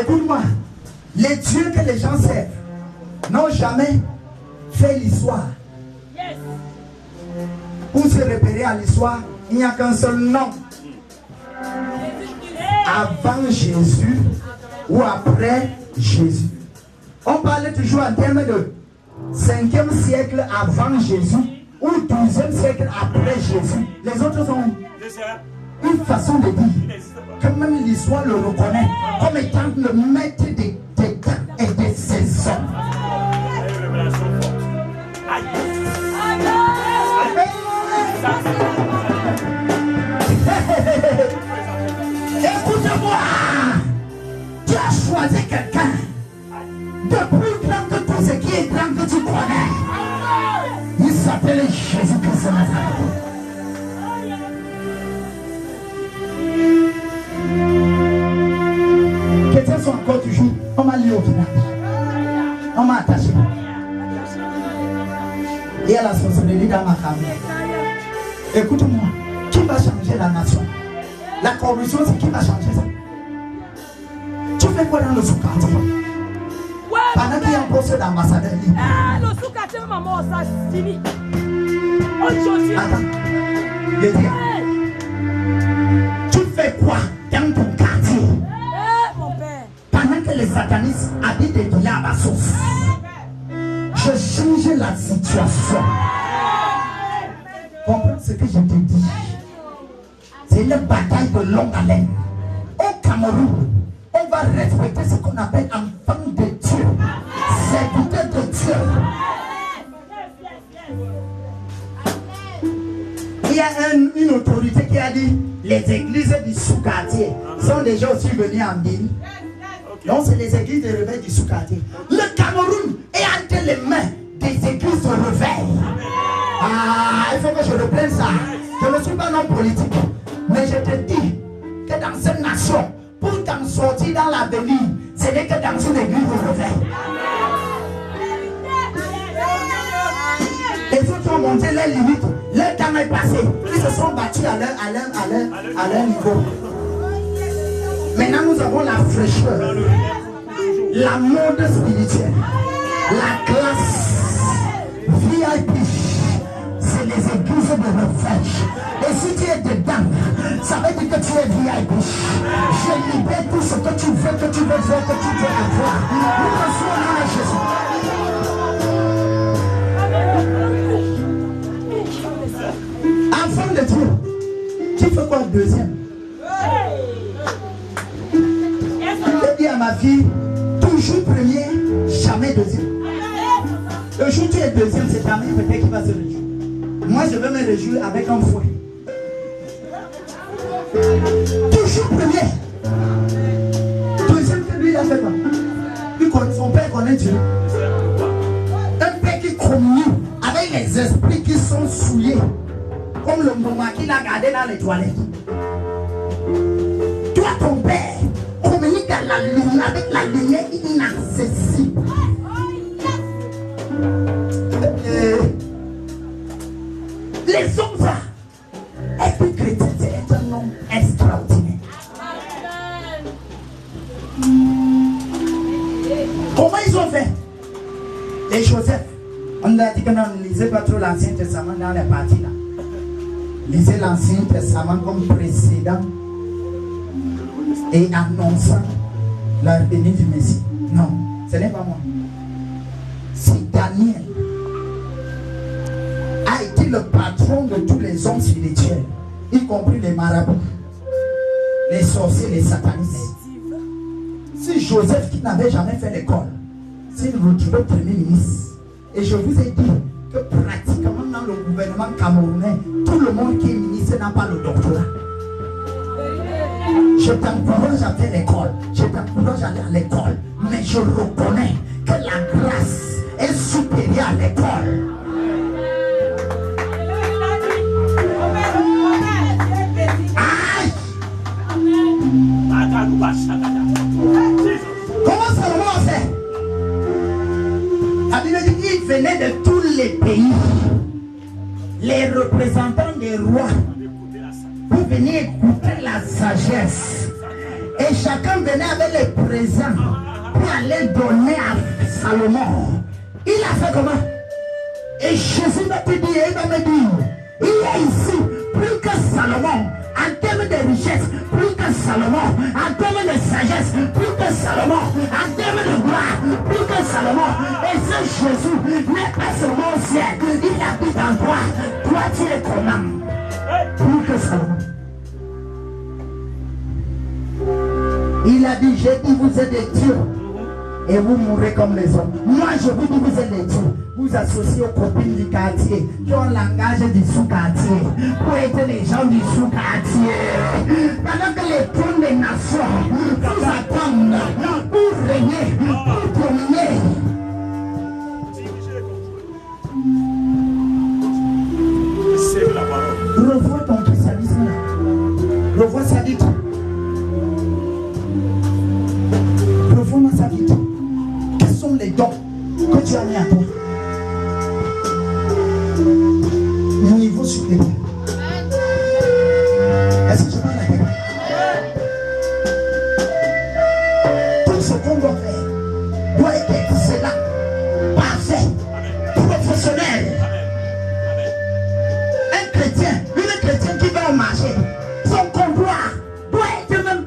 Écoute-moi, les dieux que les gens servent n'ont jamais fait l'histoire. Yes. Pour se repérer à l'histoire, il n'y a qu'un seul nom. Avant Jésus ou après Jésus. On parlait toujours en termes de 5e siècle avant Jésus ou 12e siècle après Jésus. Les autres ont une façon de dire que même l'histoire le reconnaît comme étant le maître des temps et des saisons. Écoute-moi, tu as choisi quelqu'un de plus grand que tout ce qui est grand que tu connais. Il s'appelle Jésus-Christ de Nazareth. Chrétiens sont encore toujours, on m'a lu au final. relie dans ma famille. Écoute-moi, qui va changer la nation? La corruption, c'est qui va changer ça? Tu fais quoi dans le sous-quartier? Pendant qu'il y a un poste d'ambassadeur libre. Le sous-quartier, maman, ça finit. Aujourd'hui. Attends, je dis, tu fais quoi dans ton quartier? Mon père. Pendant que les satanistes habitent des villages à Bassos, je change la situation. Comprends ce que je te dis? C'est une bataille de longue haleine. Au Cameroun, on va respecter ce qu'on appelle enfant de Dieu, serviteur de Dieu. Il y a une autorité qui a dit les églises du sous-quartier sont déjà aussi venues en ville. Donc c'est les églises des rebelles du sous-quartier. Le Cameroun est entre les mains des églises de rebelles. Ah, il faut que je reprenne ça. Je ne suis pas un homme politique. Mais je te dis que dans cette nation, pour t'en sortir dans l'avenir, ce n'est que dans une église de rebelles. Les autres ont monté leurs limites. Leur temps est passé. Ils se sont battus à leur niveau. Maintenant, nous avons la fraîcheur, la mode spirituelle, la classe VIP. C'est les églises de refuge. Et si tu es dedans, ça veut dire que tu es VIP. Je libère tout ce que tu veux faire, que tu veux avoir. Nous recevons à Jésus. Enfant de Dieu, tu fais quoi deuxième? Je dis à ma fille, toujours premier, jamais deuxième. Le jour où tu es deuxième, c'est ta mère peut-être qui va se réjouir. Moi, je veux me réjouir avec un fouet. Toujours premier. Deuxième que lui, il a fait quoi? Son père connaît Dieu. Un père qui communique avec les esprits qui sont souillés. Comme le moment qu'il a gardé dans les toilettes. Toi, ton père, communique dans la lumière, avec la lumière inaccessible. Les hommes, être chrétien, c'est être un homme extraordinaire. Comment ils ont fait? Les Joseph, on a dit que non, ne lisez pas trop l'Ancien Testament dans les parties là. Lisez l'Ancien Testament comme précédent et annonçant la venue du Messie. Non, ce n'est pas moi. C'est Daniel a été le patron de tous les hommes spirituels, y compris les marabouts, les sorciers, les satanistes. Si Joseph, qui n'avait jamais fait l'école, s'il retrouvait premier ministre, et je vous ai dit que pratiquement dans le gouvernement camerounais, tout le monde qui est ministre n'a pas le doctorat. Je t'encourage à faire l'école, je t'encourage à aller à l'école, mais je reconnais que la grâce est supérieure à l'école. Comment Salomon a fait? La Bible dit qu'il venait de tous les pays, les représentants des rois, pour venir écouter la sagesse. Et chacun venait avec les présents pour aller donner à Salomon. Il a fait comment? Et Jésus va te dire, il va me dire, il y a ici plus que Salomon. En termes de richesse, plus que Salomon. En termes de sagesse, plus que Salomon. En termes de gloire, plus que Salomon. Et ce Jésus n'est pas seulement au ciel, il habite en toi. Toi, tu es comment? Plus que Salomon. Il a dit, j'ai dit, vous êtes des dieux et vous mourrez comme les hommes. Moi, je vous dis, vous êtes des dieux. Vous associez aux copines du quartier qui ont le langage du sous-quartier pour être les gens du sous-quartier. Pendant que les trônes des nations vous attendent pour régner, pour dominer. Revois ton christianisme là. Revois sa vie. Revois sa vie. Quels sont les dons que tu as mis à toi? supérieur. Est-ce que je parle à quelqu'un? Tout ce qu'on doit faire doit être excellent, parfait, professionnel. Un chrétien, une chrétienne qui va au marché, son comptoir doit être même.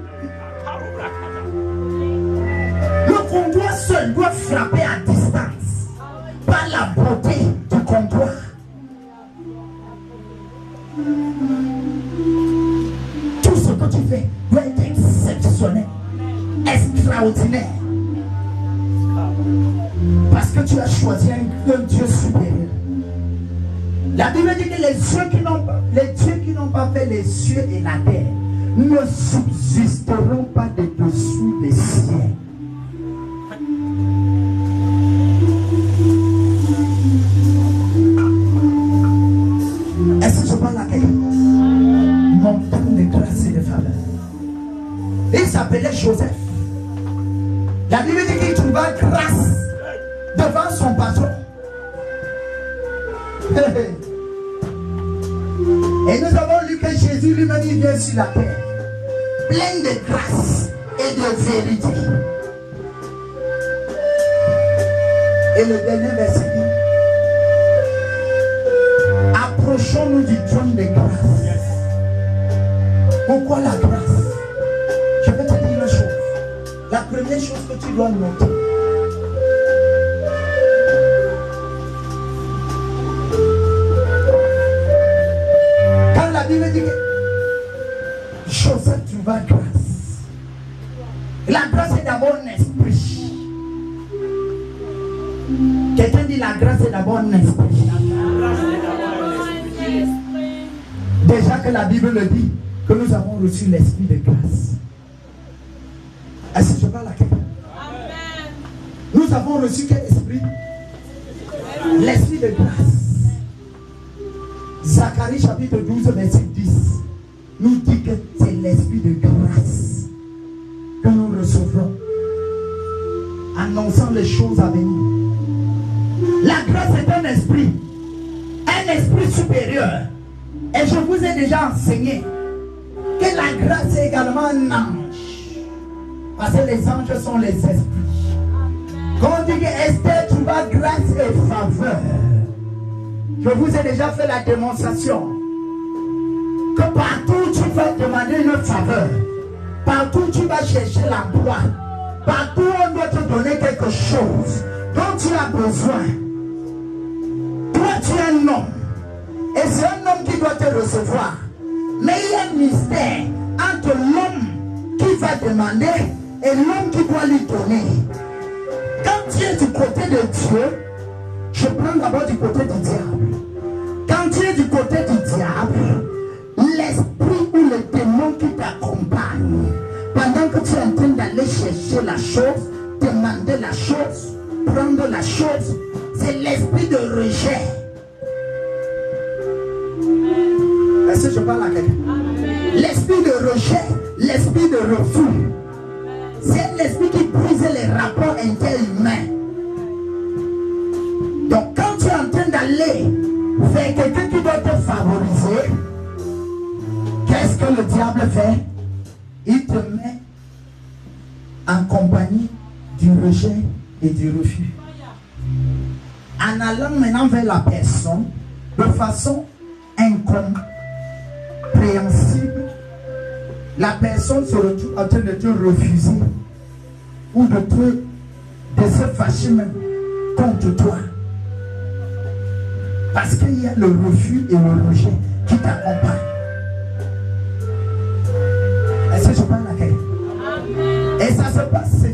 Le comptoir seul doit frapper à distance par la beauté du comptoir. Tout ce que tu fais doit être exceptionnel, extraordinaire. Parce que tu as choisi un Dieu supérieur. La Bible dit que les dieux qui n'ont pas fait les cieux et la terre ne subsisteront pas de dessous des cieux. Est-ce que je parle à quelqu'un? Montagne de grâce et de faveur. Il s'appelait Joseph. La Bible dit qu'il trouva grâce devant son patron. Et nous avons lu que Jésus lui-même vient sur la terre, plein de grâce et de vérité. Et le dernier verset dit: approchons-nous du trône de grâce. Pourquoi la grâce? Je vais te dire une chose. La première chose que tu dois noter, quand la Bible dit que Joseph trouva grâce, la grâce est d'abord un esprit. Quelqu'un dit la grâce est d'abord un esprit. Déjà que la Bible le dit, que nous avons reçu l'esprit de grâce. Est-ce que je parle à quelqu'un? Nous avons reçu quel esprit? L'esprit de grâce. Zacharie chapitre 12 verset 10 nous dit que c'est l'esprit de grâce que nous recevrons, annonçant les choses à venir. La grâce est un esprit supérieur. Et je vous ai déjà enseigné que la grâce est également un ange. Parce que les anges sont les esprits. Quand on dit que Esther trouva grâce et faveur, je vous ai déjà fait la démonstration que partout où tu vas demander une faveur, partout où tu vas chercher l'emploi, partout où on doit te donner quelque chose dont tu as besoin, toi tu es un homme. Et c'est un homme qui doit te recevoir. Mais il y a un mystère entre l'homme qui va demander et l'homme qui doit lui donner. Quand tu es du côté de Dieu, je prends d'abord du côté du diable. Quand tu es du côté du diable, l'esprit ou le démon qui t'accompagne, pendant que tu es en train d'aller chercher la chose, demander la chose, prendre la chose, c'est l'esprit de rejet. Est-ce que je parle à quelqu'un? L'esprit de rejet, l'esprit de refus, c'est l'esprit qui brise les rapports interhumains. Donc quand tu es en train d'aller vers quelqu'un qui doit te favoriser, qu'est-ce que le diable fait? Il te met en compagnie du rejet et du refus. En allant maintenant vers la personne de façon incompréhensible, la personne se retrouve en train de te refuser ou de se fâcher même contre toi. Parce qu'il y a le refus et le rejet qui t'accompagnent. Est-ce que je parle à quelqu'un? Et ça se passe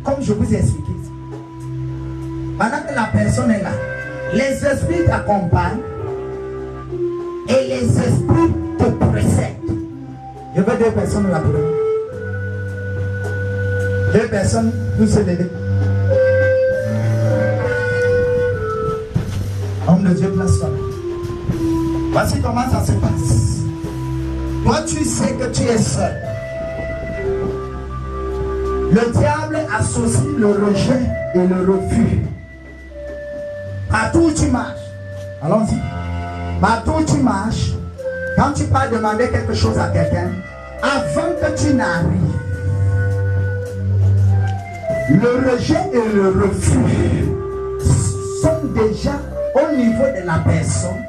comme je vous ai expliqué. Pendant que la personne est là, les esprits t'accompagnent et les esprits te précèdent. Je veux deux personnes là pour nous. Deux personnes, nous se lever. Homme de Dieu, place-toi. Voici comment ça se passe. Toi, tu sais que tu es seul. Le diable associe le rejet et le refus. Partout où tu marches, allons-y. Partout où tu marches, quand tu pars demander quelque chose à quelqu'un, avant que tu n'arrives, le rejet et le refus sont déjà au niveau de la personne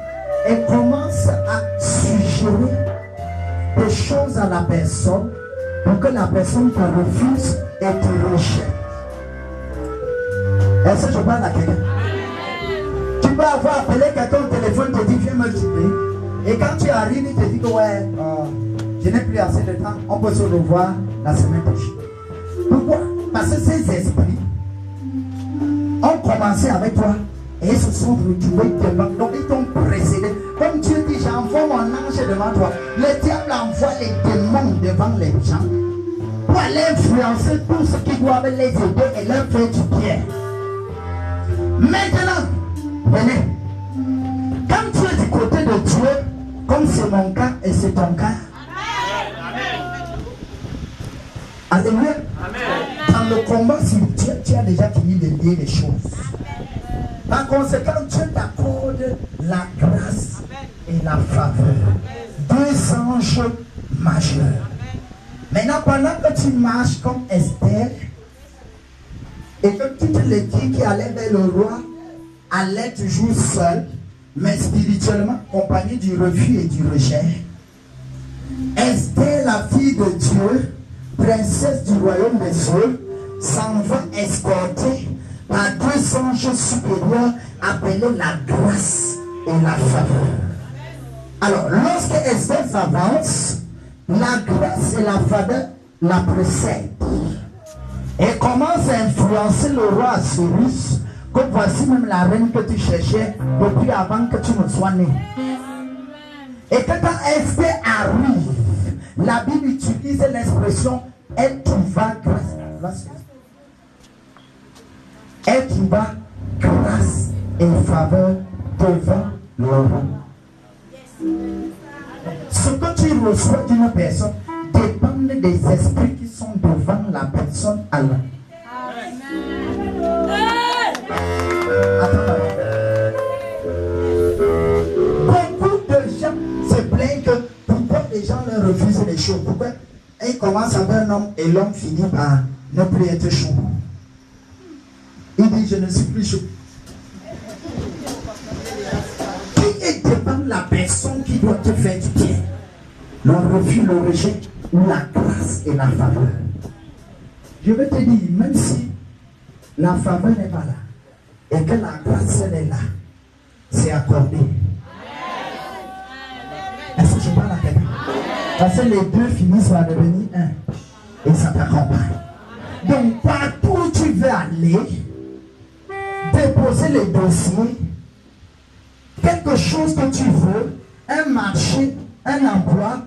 et commencent à suggérer des choses à la personne pour que la personne te refuse et te rejette. Est-ce que je parle à quelqu'un? Tu peux avoir appelé quelqu'un au téléphone, te dit viens me quitter. Et quand tu arrives, il te dit que ouais, je n'ai plus assez de temps, on peut se revoir la semaine prochaine. Pourquoi? Parce que ces esprits ont commencé avec toi et ils se sont retrouvés devant. Donc ils t'ont précédé. Comme Dieu dit, j'envoie mon ange devant toi. Le diable envoie les démons devant les gens pour aller influencer tout ce qui doivent les aider et leur faire du bien. Maintenant, venez. Quand tu es du côté de Dieu, comme c'est mon cas et c'est ton cas. Alléluia. Dans le combat spirituel, tu as déjà fini de lier les choses. Par conséquent, Dieu t'accorde la grâce et la faveur. Deux anges majeurs. Maintenant, pendant que tu marches comme Esther, et que tu te le dis qui allait vers le roi, allait toujours seul, mais spirituellement accompagné du refus et du rejet. Esther, la fille de Dieu, princesse du royaume des cieux, s'en va escorter par deux anges supérieurs appelés la grâce et la faveur. Alors, lorsque Esther s'avance, la grâce et la faveur la précèdent et commence à influencer le roi Assyrus, que voici même la reine que tu cherchais depuis avant que tu ne sois né. Et que quand Esther arrive, la Bible utilise l'expression elle trouva grâce. Elle trouva grâce et faveur devant le roi. Ce que tu reçois d'une personne dépend des esprits qui sont devant la personne à la. Beaucoup de gens se plaignent que pourquoi les gens leur refusent les choses. Pourquoi ils commencent avec un homme et l'homme finit par ne plus être chaud. Il dit je ne suis plus chaud. Qui est devant la personne qui doit te faire du bien? Le refus, le rejet ou la grâce et la faveur? Je vais te dire, même si la faveur n'est pas là et que la grâce elle est là, c'est accordé. Est-ce que je parle à quelqu'un? Parce que les deux finissent par devenir un et ça t'accompagne. Donc partout où tu veux aller, déposer les dossiers, quelque chose que tu veux, un marché, un emploi,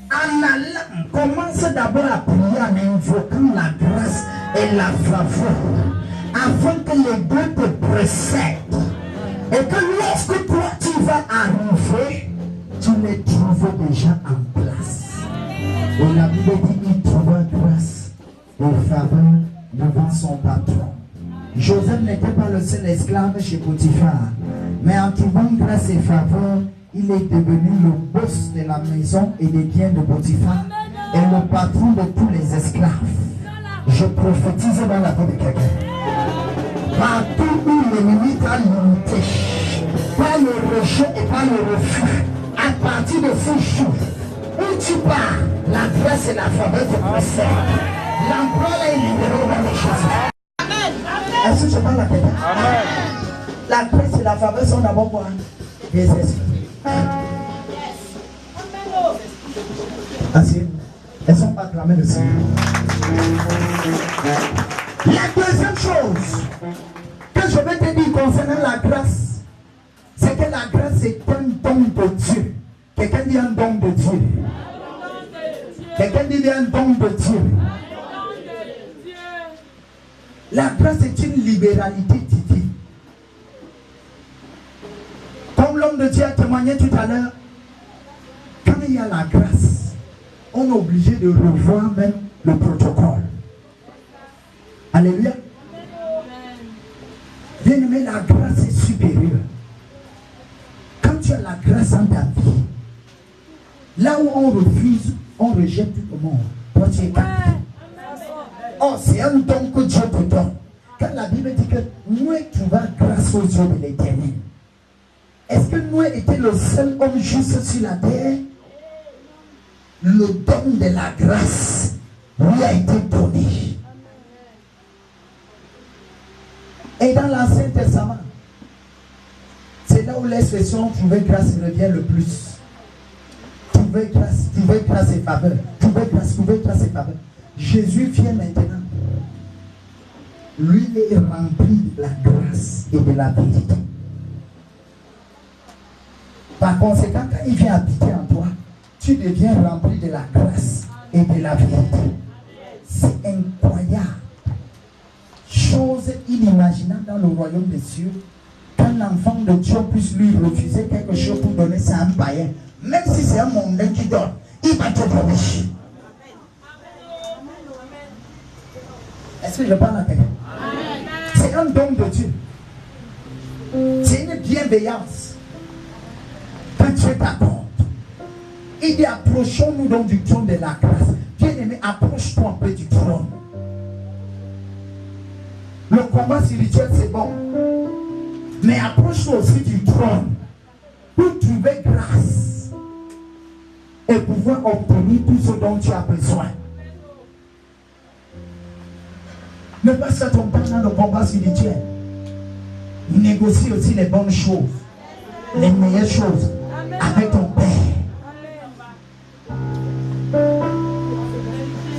en allant, commence d'abord à prier en invoquant la grâce et la faveur, afin que les deux te précèdent. Et que lorsque toi tu vas arriver, tu les trouves déjà en place. Et la Bible dit il trouva grâce et faveur devant son patron. Joseph n'était pas le seul esclave chez Potiphar, mais en trouvant grâce et faveur, il est devenu le boss de la maison et des biens de Potiphar et le patron de tous les esclaves. Je prophétise dans la vie de quelqu'un. Partout où l'ennemi t'a limité, par le rejet et par le refus, à partir de ce jour, où tu pars, la grâce et la faveur te précèdent. L'emploi est libéré au nom de Jésus. Est-ce que je parle à quelqu'un? La grâce et la faveur sont d'abord quoi? Des esprits. Asseyez-vous. Elles sont pas acclamées le Seigneur. La deuxième chose que je vais te dire concernant la grâce, c'est que la grâce est un don de Dieu. Quelqu'un dit un don de Dieu. Quelqu'un dit un don de Dieu. La grâce est une libéralité divine. Comme l'homme de Dieu a témoigné tout à l'heure, quand il y a la grâce, on est obligé de revoir même le protocole. Alléluia. Bien aimé, la grâce est supérieure. Quand tu as la grâce en Là où on refuse, on rejette tout le monde. Toi, tu es capté. Oh, c'est un don que Dieu te donne. Quand la Bible dit que Noé trouva grâce aux yeux de l'Éternel. Est-ce que Noé était le seul homme juste sur la terre? Le don de la grâce lui a été donné. Et dans l'Ancien Testament, c'est là où l'expression trouver grâce revient le plus. Trouver grâce et faveur. Trouver grâce et faveur. Jésus vient maintenant. Lui est rempli de la grâce et de la vérité. Par conséquent, quand il vient habiter en toi, tu deviens rempli de la grâce et de la vérité. C'est incroyable. Chose inimaginable dans le royaume des cieux, qu'un enfant de Dieu puisse lui refuser quelque chose pour donner ça à un païen. Même si c'est un mondain qui donne, il va te donner. Est-ce que je parle à quelqu'un? C'est un don de Dieu. C'est une bienveillance que Dieu t'accorde. Il dit approchons-nous donc du trône de la grâce. Bien-aimé, approche-toi un peu du trône. Le combat spirituel c'est bon. Mais approche-toi aussi du trône pour trouver grâce et pouvoir obtenir tout ce dont tu as besoin. Ne passe pas ton temps dans le combat spirituel. Négocie aussi les bonnes choses, les meilleures choses avec ton Père.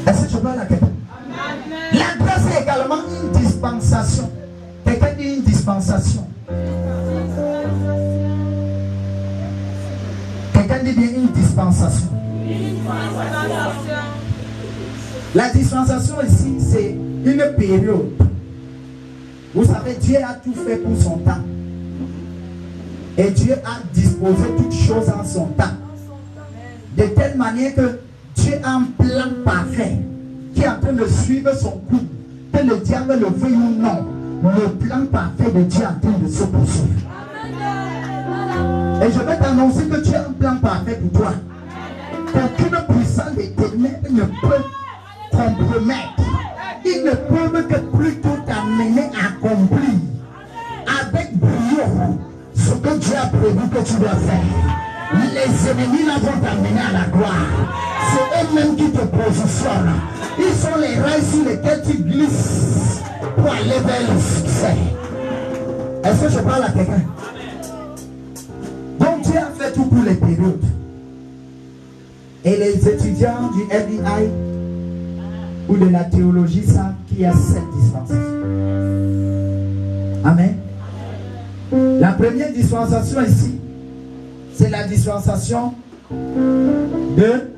Est-ce que tu parles à quelqu'un? La grâce est également une dispensation. Quelqu'un dit une dispensation. Quelqu'un dit bien une dispensation. La dispensation ici, c'est une période. Vous savez, Dieu a tout fait pour son temps. Et Dieu a disposé toutes choses en son temps. De telle manière que Dieu a un plan parfait qui est en train de suivre son cours. Que le diable le veuille ou non, le plan parfait de Dieu est en train de se poursuivre. Et je vais t'annoncer que tu as un plan parfait pour toi. Qu'aucune puissance des ténèbres ne peut compromettre. Ils ne peuvent que plutôt t'amener à accomplir avec brio ce que Dieu a prévu que tu dois faire. Les ennemis là vont t'amener à la gloire. C'est eux-mêmes qui te positionnent. Ils sont les rails sur lesquels tu glisses pour aller vers le succès. Est-ce que je parle à quelqu'un? Donc Dieu a fait tout pour les périodes. Et les étudiants du FBI ou de la théologie savent qu'il y a 7 dispensations. Amen. La première dispensation ici, c'est la dispensation de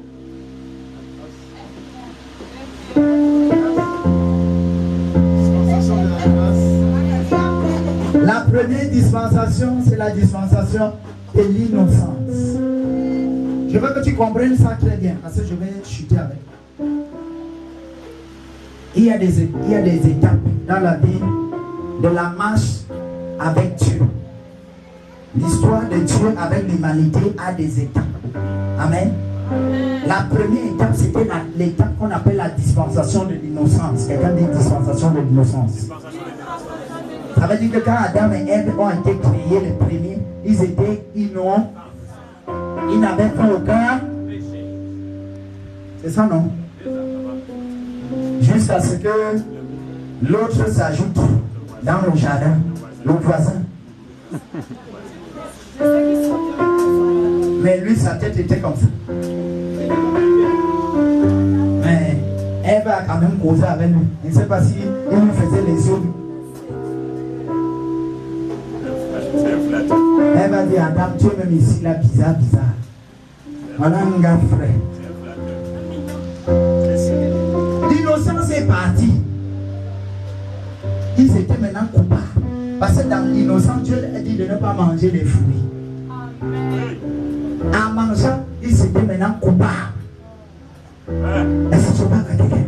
la première dispensation, c'est la dispensation de l'innocence. Je veux que tu comprennes ça très bien, parce que je vais chuter avec. Il y a des étapes dans la vie de la marche avec Dieu. L'histoire de Dieu avec l'humanité a des étapes. Amen. La première étape, c'était l'étape qu'on appelle la dispensation de l'innocence. Quelqu'un dit dispensation de l'innocence. Ça veut dire que quand Adam et Ève ont été créés les premiers, ils étaient innocents. Ils n'avaient pas aucun. C'est ça, non? Jusqu'à ce que l'autre s'ajoute dans le jardin, le voisin. Mais lui, sa tête était comme ça. Mais Ève a quand même causé avec lui. Je ne sais pas si il lui faisait les yeux. Ève a dit à Adam, tu es même ici, là, bizarre. Voilà un gars frère. L'innocence est partie. Ils étaient maintenant coupables. Parce que dans l'innocence, Dieu a dit de ne pas manger les fruits. En mangeant, ils étaient maintenant coupables. Est-ce que tu vois quelqu'un?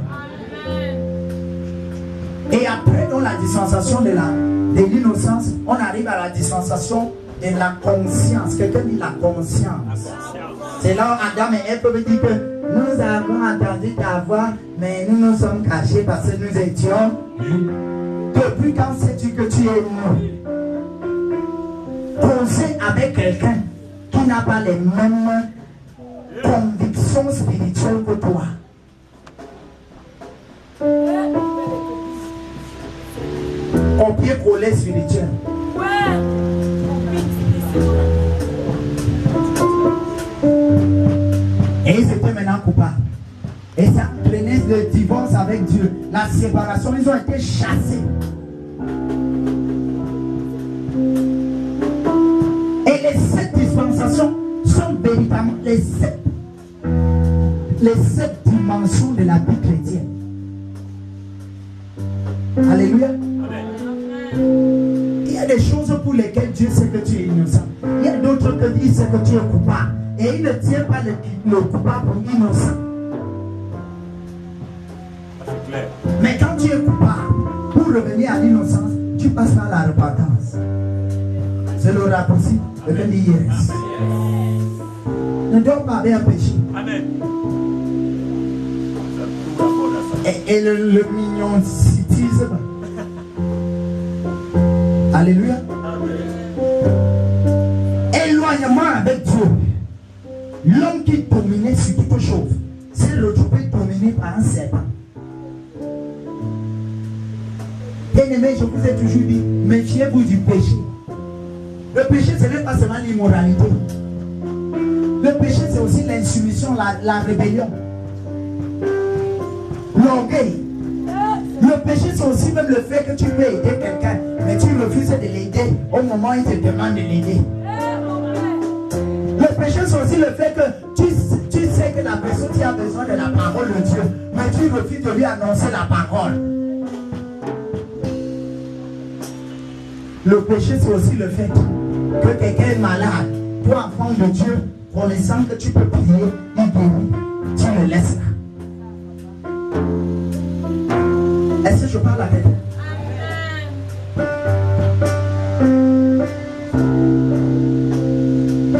Et après, dans la dispensation de l'innocence, on arrive à la dispensation de la conscience. Quelqu'un dit la conscience. C'est là où Adam et Ève peuvent dire que nous avons entendu ta voix, mais nous nous sommes cachés parce que nous étions. Depuis quand sais-tu que tu es nu? Causer avec quelqu'un qui n'a pas les mêmes convictions spirituelles que toi. Copier-coller spirituel. Et ils étaient maintenant coupables. Et ça entraînait le divorce avec Dieu. La séparation, ils ont été chassés. Et les 7 dispensations sont véritablement les 7 dimensions de la vie chrétienne. Alléluia. Il y a des choses pour lesquelles Dieu sait que tu es innocent. Il y a d'autres que Dieu sait que tu es coupable. Et il ne tient pas le coupable pour innocent. Mais quand tu es coupable, pour revenir à l'innocence, tu passes par la repentance. C'est le raccourci de dire yes. Ne dors pas avec un péché. Amen. Et le mignoncisme. Alléluia. Éloignement avec Dieu. L'homme qui dominait sur toute chose s'est retrouvé dominé par un serpent. Bien-aimé, je vous ai toujours dit, méfiez-vous du péché. Le péché, ce n'est pas seulement l'immoralité. Le péché, c'est aussi l'insoumission, la rébellion, l'orgueil. Le péché, c'est aussi même le fait que tu veux aider quelqu'un, mais tu refuses de l'aider au moment où il te demande de l'aider. Le péché, c'est aussi le fait que tu sais que la personne qui a besoin de la parole de Dieu, mais tu refuses de lui annoncer la parole. Le péché, c'est aussi le fait que quelqu'un est malade. Toi, enfant de Dieu, connaissant que tu peux prier, il guérit. Tu le laisses là. Est-ce que je parle à quelqu'un?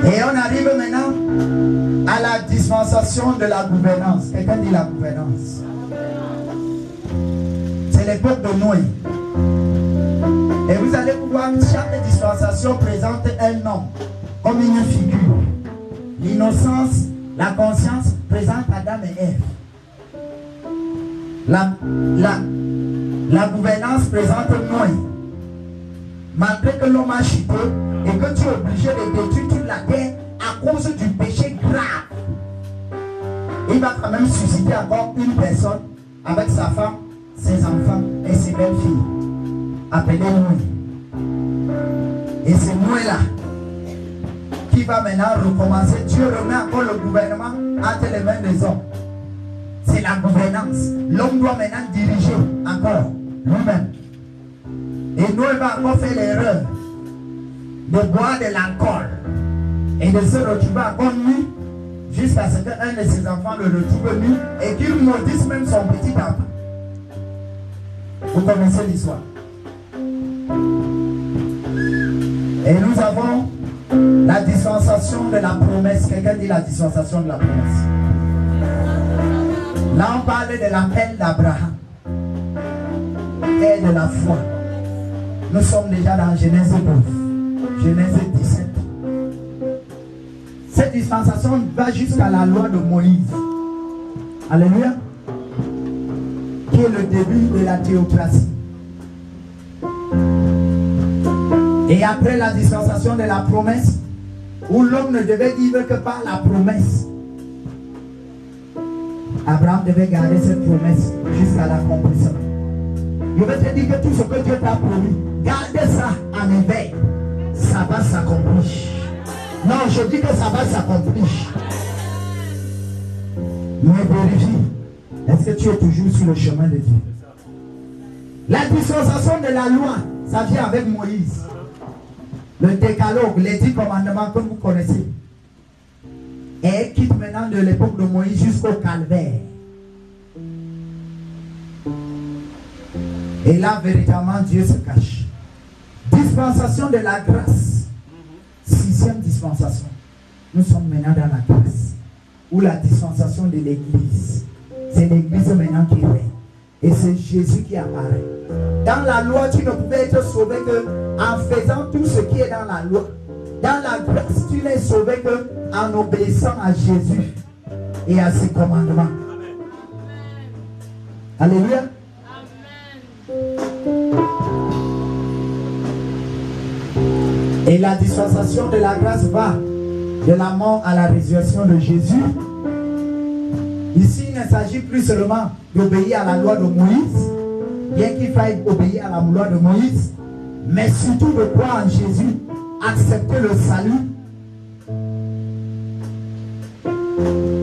Et on arrive maintenant à la dispensation de la gouvernance. Quelqu'un dit la gouvernance. C'est l'époque de Noé. Et vous allez pouvoir, chaque dispensation présente un nom, comme une figure. L'innocence, la conscience présente Adam et Ève. La gouvernance présente Noé. Malgré que l'homme a chuté et que tu es obligé de détruire toute la terre à cause du péché grave, il va quand même susciter encore une personne avec sa femme, ses enfants et ses belles filles, appelée Noé. Et c'est Noé là qui va maintenant recommencer. Dieu remet encore le gouvernement entre les mains des hommes. C'est la gouvernance. L'homme doit maintenant diriger encore lui-même. Et Noé va encore faire l'erreur de boire de l'alcool et de se retrouver encore nu jusqu'à ce qu'un de ses enfants le retrouve nu et qu'il maudisse même son petit enfant. Vous connaissez l'histoire. Et nous avons la dispensation de la promesse. Quelqu'un dit la dispensation de la promesse. Là, on parle de l'appel d'Abraham et de la foi. Nous sommes déjà dans Genèse 12, Genèse 17. Cette dispensation va jusqu'à la loi de Moïse. Alléluia. Qui est le début de la théocratie. Et après la dispensation de la promesse, où l'homme ne devait vivre que par la promesse, Abraham devait garder cette promesse jusqu'à l'accomplissement. Je vais te dire que tout ce que Dieu t'a promis, garde ça en éveil. Ça va s'accomplir. Non, je dis que ça va s'accomplir. Mais vérifie, est-ce que tu es toujours sur le chemin de Dieu? La dispensation de la loi, ça vient avec Moïse. Le décalogue, les 10 commandements que vous connaissez. Et quitte maintenant de l'époque de Moïse jusqu'au calvaire. Et là, véritablement, Dieu se cache. Dispensation de la grâce. 6e dispensation. Nous sommes maintenant dans la grâce. ou la dispensation de l'église. C'est l'église maintenant qui règne. Et c'est Jésus qui apparaît. Dans la loi, tu ne pouvais être sauvé qu'en faisant tout ce qui est dans la loi. Dans la grâce, tu n'es sauvé qu'en obéissant à Jésus et à ses commandements. Amen. Alléluia. Amen. Et la dispensation de la grâce va de la mort à la résurrection de Jésus. Ici, il ne s'agit plus seulement d'obéir à la loi de Moïse, bien qu'il faille obéir à la loi de Moïse, mais surtout de croire en Jésus, accepter le salut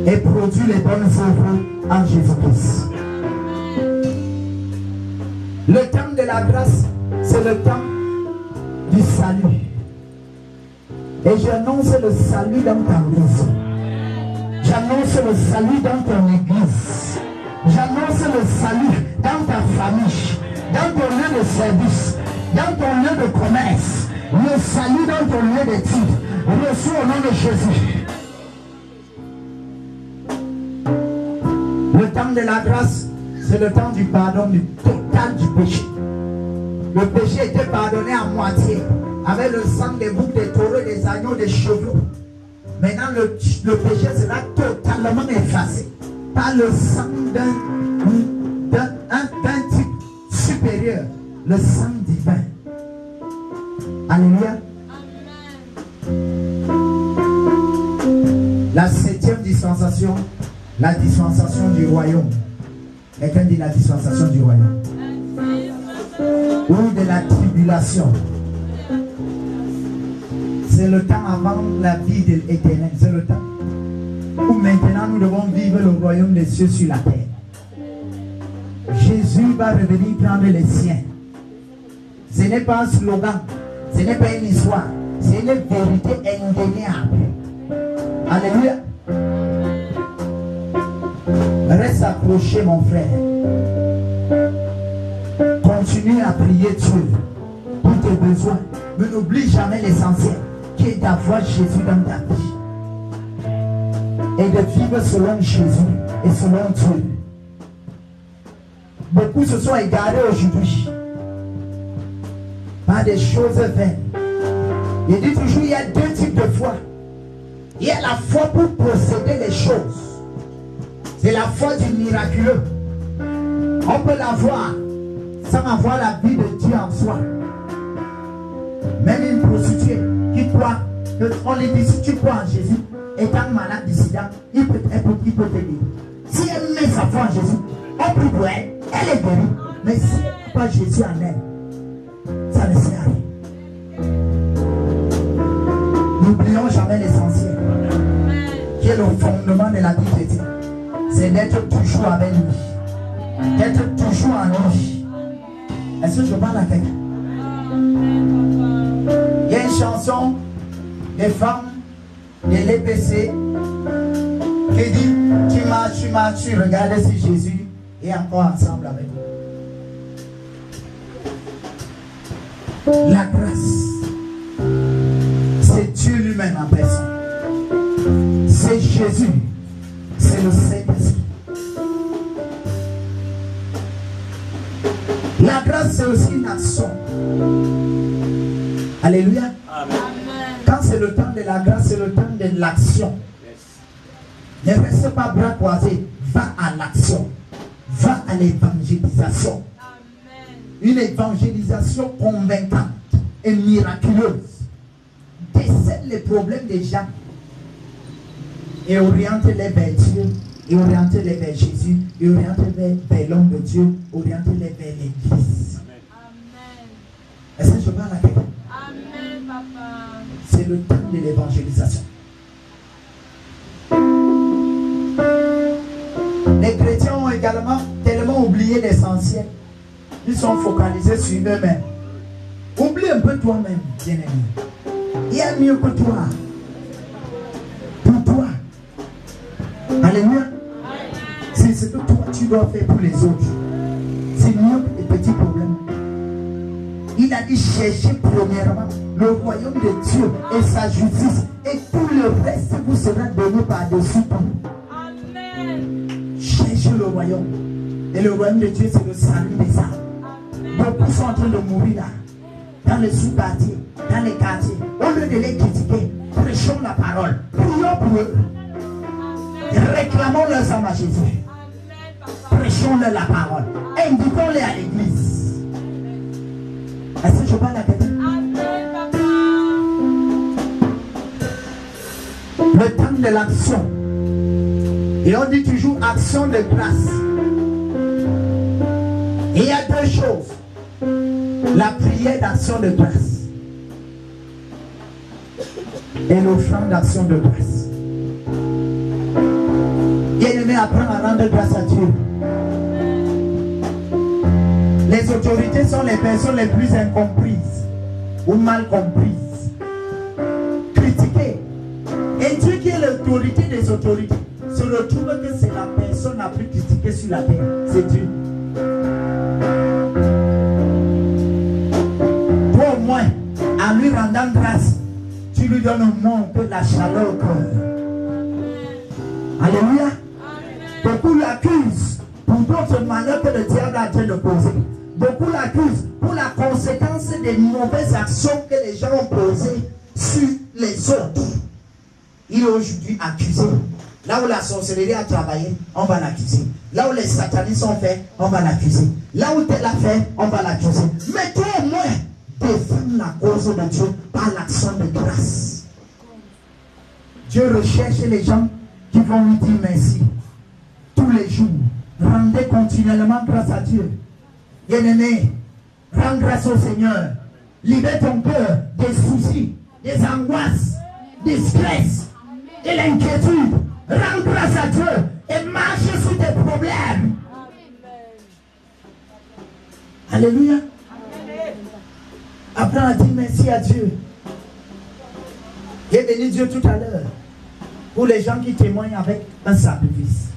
et produire les bonnes œuvres en Jésus-Christ. Le temps de la grâce, c'est le temps du salut. Et j'annonce le salut dans ta maison. J'annonce le salut dans ton église. J'annonce le salut dans ta famille, dans ton lieu de service, dans ton lieu de commerce. Le salut dans ton lieu d'études. Reçois au nom de Jésus. Le temps de la grâce, c'est le temps du pardon du total du péché. Le péché était pardonné à moitié avec le sang des boucs, des taureaux, des agneaux, des chevaux. Maintenant, le péché sera totalement effacé par le sang d'un type supérieur, le sang divin. Alléluia. La 7e dispensation, la dispensation du royaume. Quelqu'un dit la dispensation du royaume. Ou de la tribulation. C'est le temps avant la vie de l'éternel. C'est le temps où maintenant nous devons vivre le royaume des cieux sur la terre. Jésus va revenir prendre les siens. Ce n'est pas un slogan. Ce n'est pas une histoire. C'est une vérité indéniable. Alléluia. Reste accroché, mon frère. Continue à prier Dieu pour tes besoins. Mais n'oublie jamais l'essentiel, qui est d'avoir Jésus dans ta vie. Et de vivre selon Jésus et selon Dieu. Beaucoup se sont égarés aujourd'hui par des choses vaines. Il dit toujours, il y a deux types de foi. Il y a la foi pour posséder les choses. C'est la foi du miraculeux. On peut l'avoir sans avoir la vie de Dieu en soi. Même une prostituée qui croit, on lui dit, si tu crois en Jésus, étant malade du sida, il peut t'aider. Si elle met sa foi en Jésus, on prie pour elle, elle est guérie. Mais si elle n'a pas Jésus en elle, ça ne sert à rien. N'oublions jamais l'essentiel, qui est le fondement de la vie chrétienne. C'est d'être toujours avec lui, d'être toujours en lui. Est-ce que je parle à quelqu'un? Il y a une chanson des femmes de l'EPC qui dit, tu marches, tu regardes si Jésus est encore ensemble avec nous. La grâce, c'est Dieu lui-même en personne. C'est Jésus, c'est le Saint-Esprit. La grâce, c'est aussi une action. Alléluia. Amen. Quand c'est le temps de la grâce, c'est le temps de l'action. Ne reste pas bras croisés. Va à l'action. Va à l'évangélisation. Une évangélisation convaincante et miraculeuse. Décèle les problèmes des gens et oriente-les vers Dieu, et oriente-les vers Jésus, et oriente-les vers l'homme de Dieu, oriente-les vers l'église. Est-ce que je parle à quelqu'un? Amen, papa. C'est le temps de l'évangélisation. Les chrétiens ont également tellement oublié l'essentiel. Ils sont focalisés sur eux-mêmes. Oublie un peu toi-même, bien-aimé. Il y a mieux que toi. Pour toi. Alléluia. C'est ce que toi tu dois faire pour les autres. C'est mieux que les petits problèmes. Il a dit cherchez premièrement le royaume de Dieu et sa justice, et tout le reste vous sera donné par-dessus tout. Cherchez le royaume. Et le royaume de Dieu, c'est le salut des âmes. Beaucoup sont en train de mourir là. Dans les sous-quartiers, dans les quartiers. Au lieu de les critiquer, prêchons la parole. Prions pour eux. Réclamons leurs âmes à Jésus. Prêchons-leur la parole. Invitons-les à l'église. Est-ce que je parle à quelqu'un? Le temps de l'action. Et on dit toujours action de grâce. Et il y a deux choses. La prière d'action de grâce. Et l'offrande d'action de grâce. Bien-aimé, apprends à rendre grâce à Dieu. Les autorités sont les personnes les plus incomprises ou mal comprises. Critiquées. Et Dieu qui est l'autorité des autorités se retrouve que c'est la personne la plus critiquée sur la terre. C'est Dieu. Toi au moins, en lui rendant grâce, tu lui donnes au moins un peu de la chaleur au cœur. Alléluia. Beaucoup l'accusent pour d'autres manières que le diable a été posé. Beaucoup l'accusent pour la conséquence des mauvaises actions que les gens ont posées sur les autres. Il est aujourd'hui accusé. Là où la sorcellerie a travaillé, on va l'accuser. Là où les satanistes ont fait, on va l'accuser. Là où tel a fait, on va l'accuser. Mais toi au moins, défends la cause de Dieu par l'action de grâce. Dieu recherche les gens qui vont lui dire merci. Tous les jours, rendez continuellement grâce à Dieu. Bien-aimé, rends grâce au Seigneur. Libère ton cœur des soucis, des angoisses, des stress, de l'inquiétude. Rends grâce à Dieu et marche sur tes problèmes. Alléluia. Apprends à dire merci à Dieu. J'ai béni Dieu tout à l'heure pour les gens qui témoignent avec un sacrifice.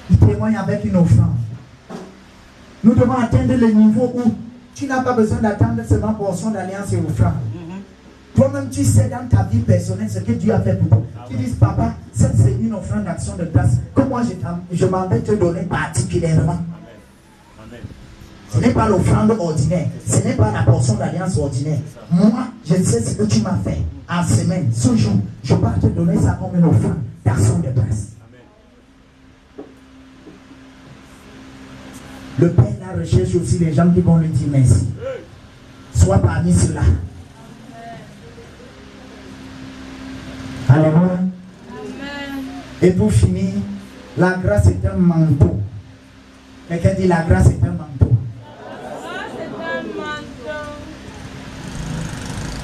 Ils témoignent avec une offrande. Nous devons atteindre le niveau où tu n'as pas besoin d'attendre seulement portion d'alliance et offrande. Toi-même, tu sais dans ta vie personnelle ce que Dieu a fait pour toi. Tu dis, papa, ça c'est une offrande d'action de grâce que moi je m'en vais te donner particulièrement. Ce n'est pas l'offrande ordinaire. Ce n'est pas la portion d'alliance ordinaire. Moi, je sais ce que tu m'as fait en semaine, ce jour. Je vais te donner ça comme une offrande d'action de grâce. Le Père la recherche aussi les gens qui vont lui dire merci. Sois parmi ceux-là. Alléluia. Et pour finir, la grâce est un manteau. Quelqu'un dit la grâce est un manteau.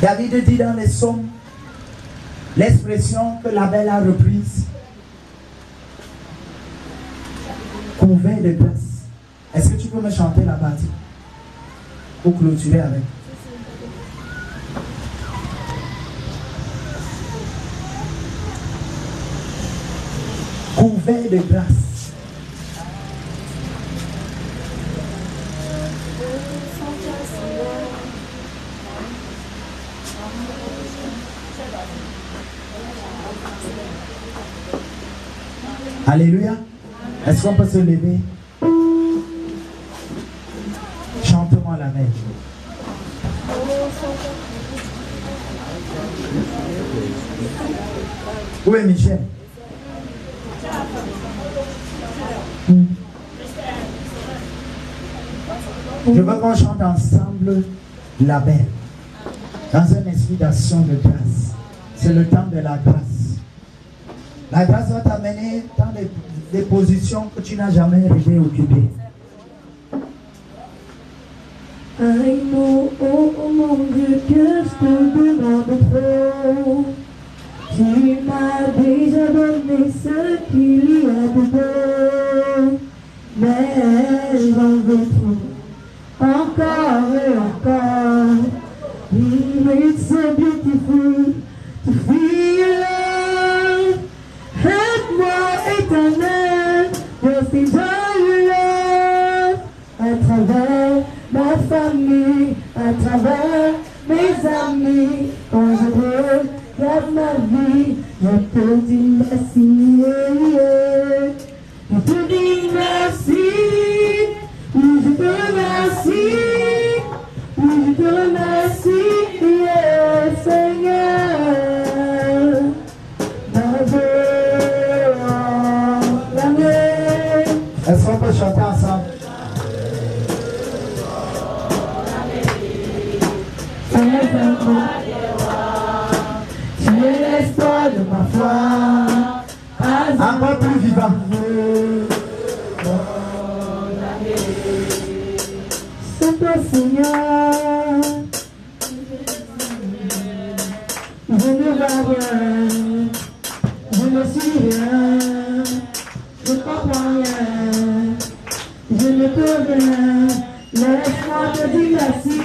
David dit dans les psaumes l'expression que la belle a reprise. Couvert de grâce. Est-ce que tu peux me chanter la partie pour clôturer avec? Couvert de grâce. Alléluia. Est-ce qu'on peut se lever? Chante-moi la veille. Où est Michel? Je veux qu'on chante ensemble la belle dans un esprit d'action de grâce. C'est le temps de la grâce. La grâce va t'amener dans des positions que tu n'as jamais rêvé occuper. I know, oh mon Dieu, que je te demande trop. Tu m'as déjà donné ce qu'il y a de beau, mais j'en veux trop, encore et encore. It's so beautiful to feel love. Aide-moi éternel, just enjoy your love. À travers ma famille, à travers mes amis, quand je regarde ma vie, je te dis merci. foi. Encore plus vivant. C'est toi, Seigneur. Je ne vois rien. Je ne suis rien. Je ne comprends rien. Je ne peux rien. Laisse-moi te dire merci.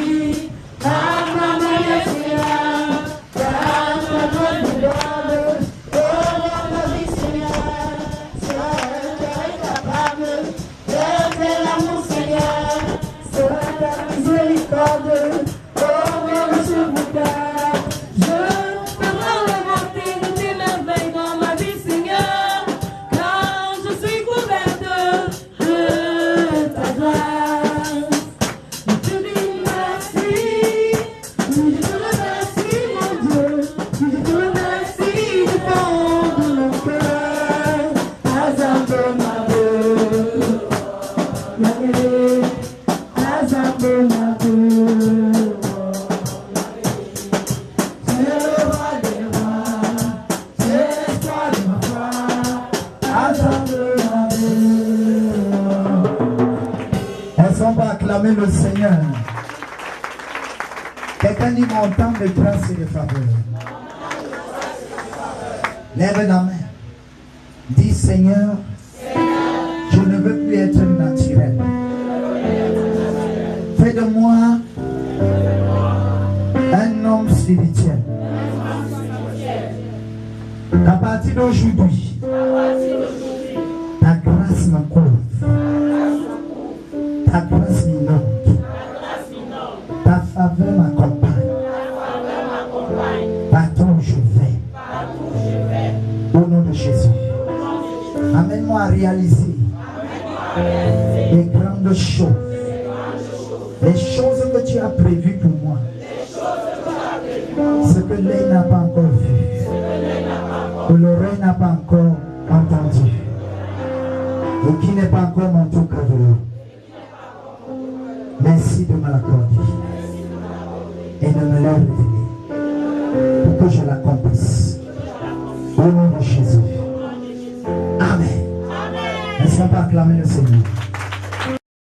Le Seigneur. Quelqu'un dit mon temps de grâce et de faveur. Lève la main. Dis Seigneur, je ne veux plus être naturel. Fais de moi un homme spirituel. À partir d'aujourd'hui, ta grâce me couvre. Ta grâce m'inonde. Ta faveur m'accompagne. Partout où je vais. Au nom de Jésus. Amène-moi à réaliser les grandes choses. Les choses que tu as prévues pour moi. Ce que l'œil n'a pas encore vu. Que l'oreille n'a pas encore entendu. Et qui n'est pas encore monté au cadeau. Merci de me l'accorder et de me le révéler pour que je l'accomplisse. Au nom de Jésus. Amen. Laisse-moi pas acclamer le Seigneur.